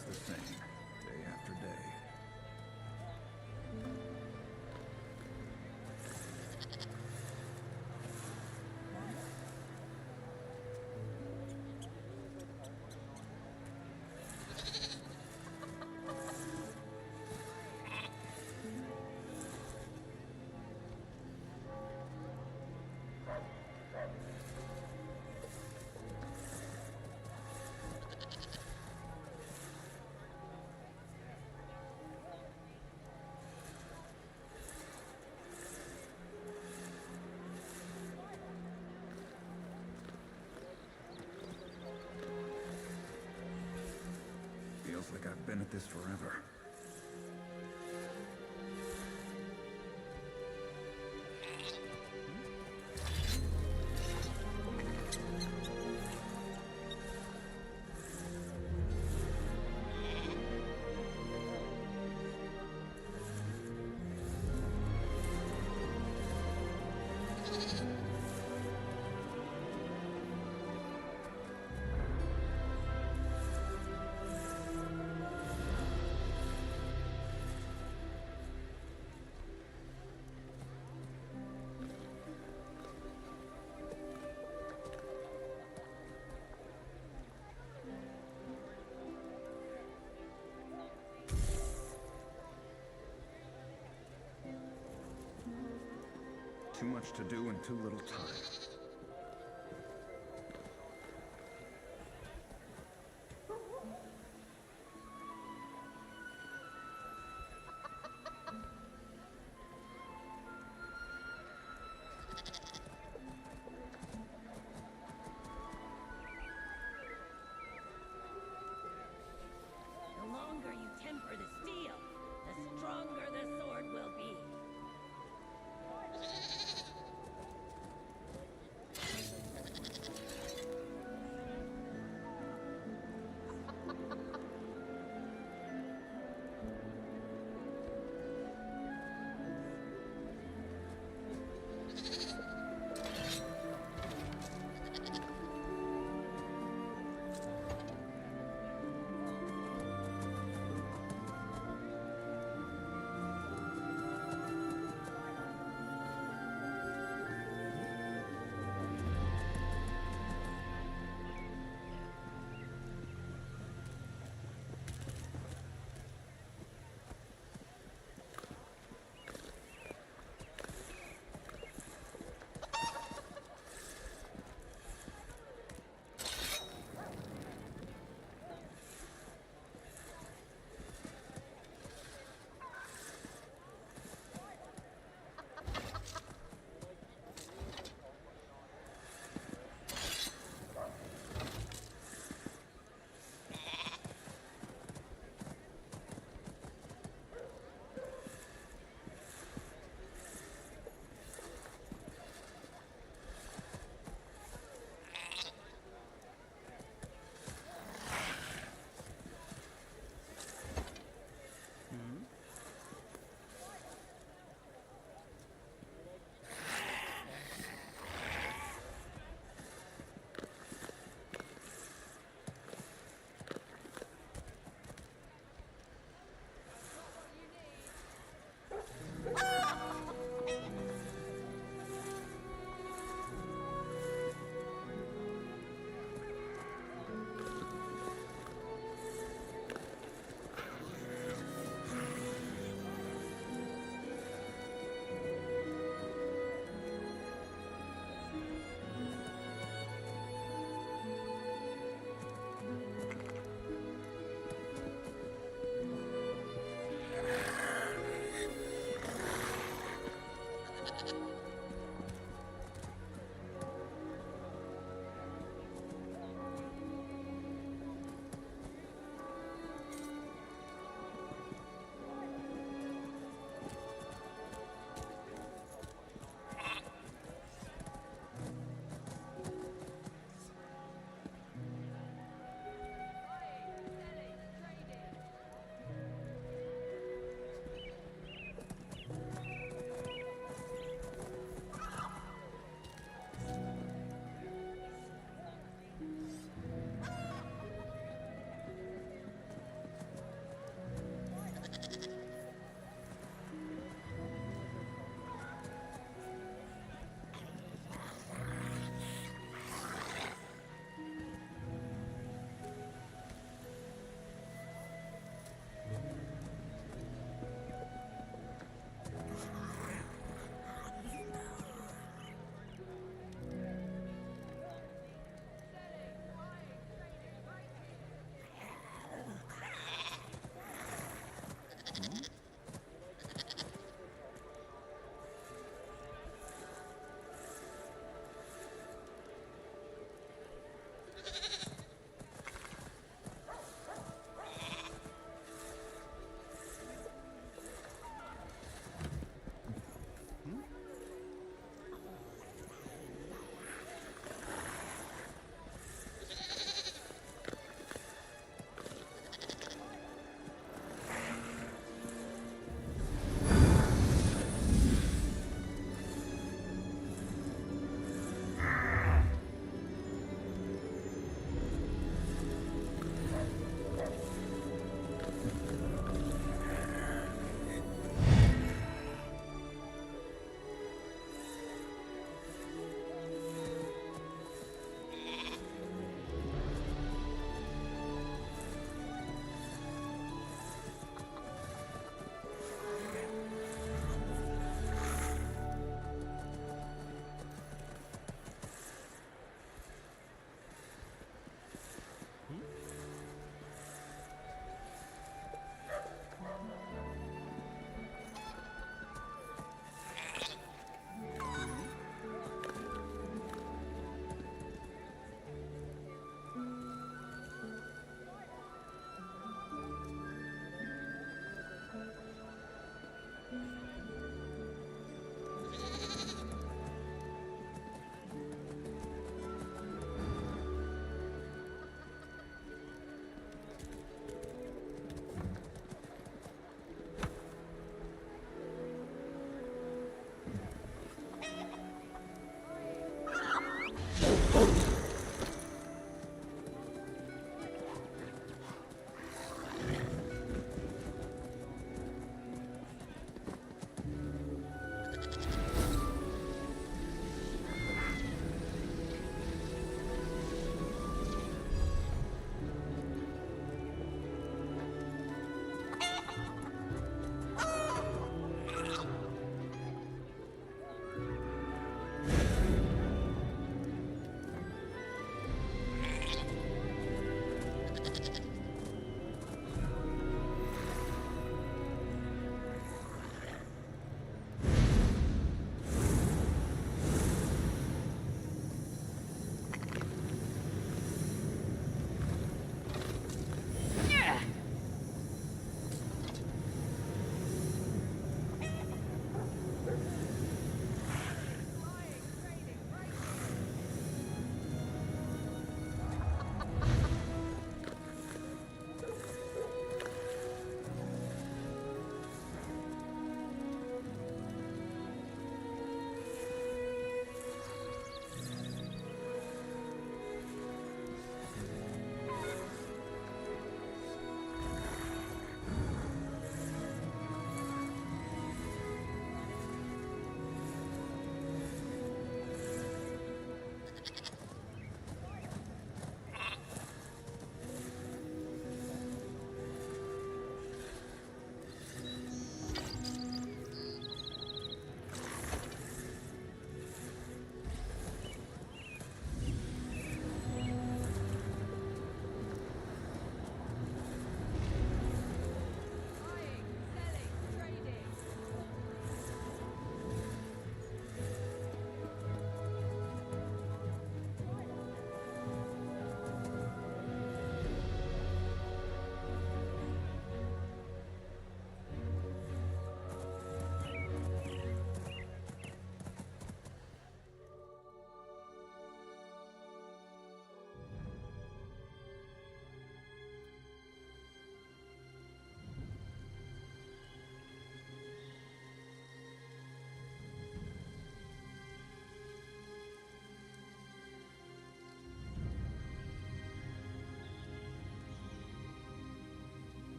always the same, day after day. Feels like I've been at this forever. Too much to do and too little time. The longer you temper the steel, the stronger the sword will be.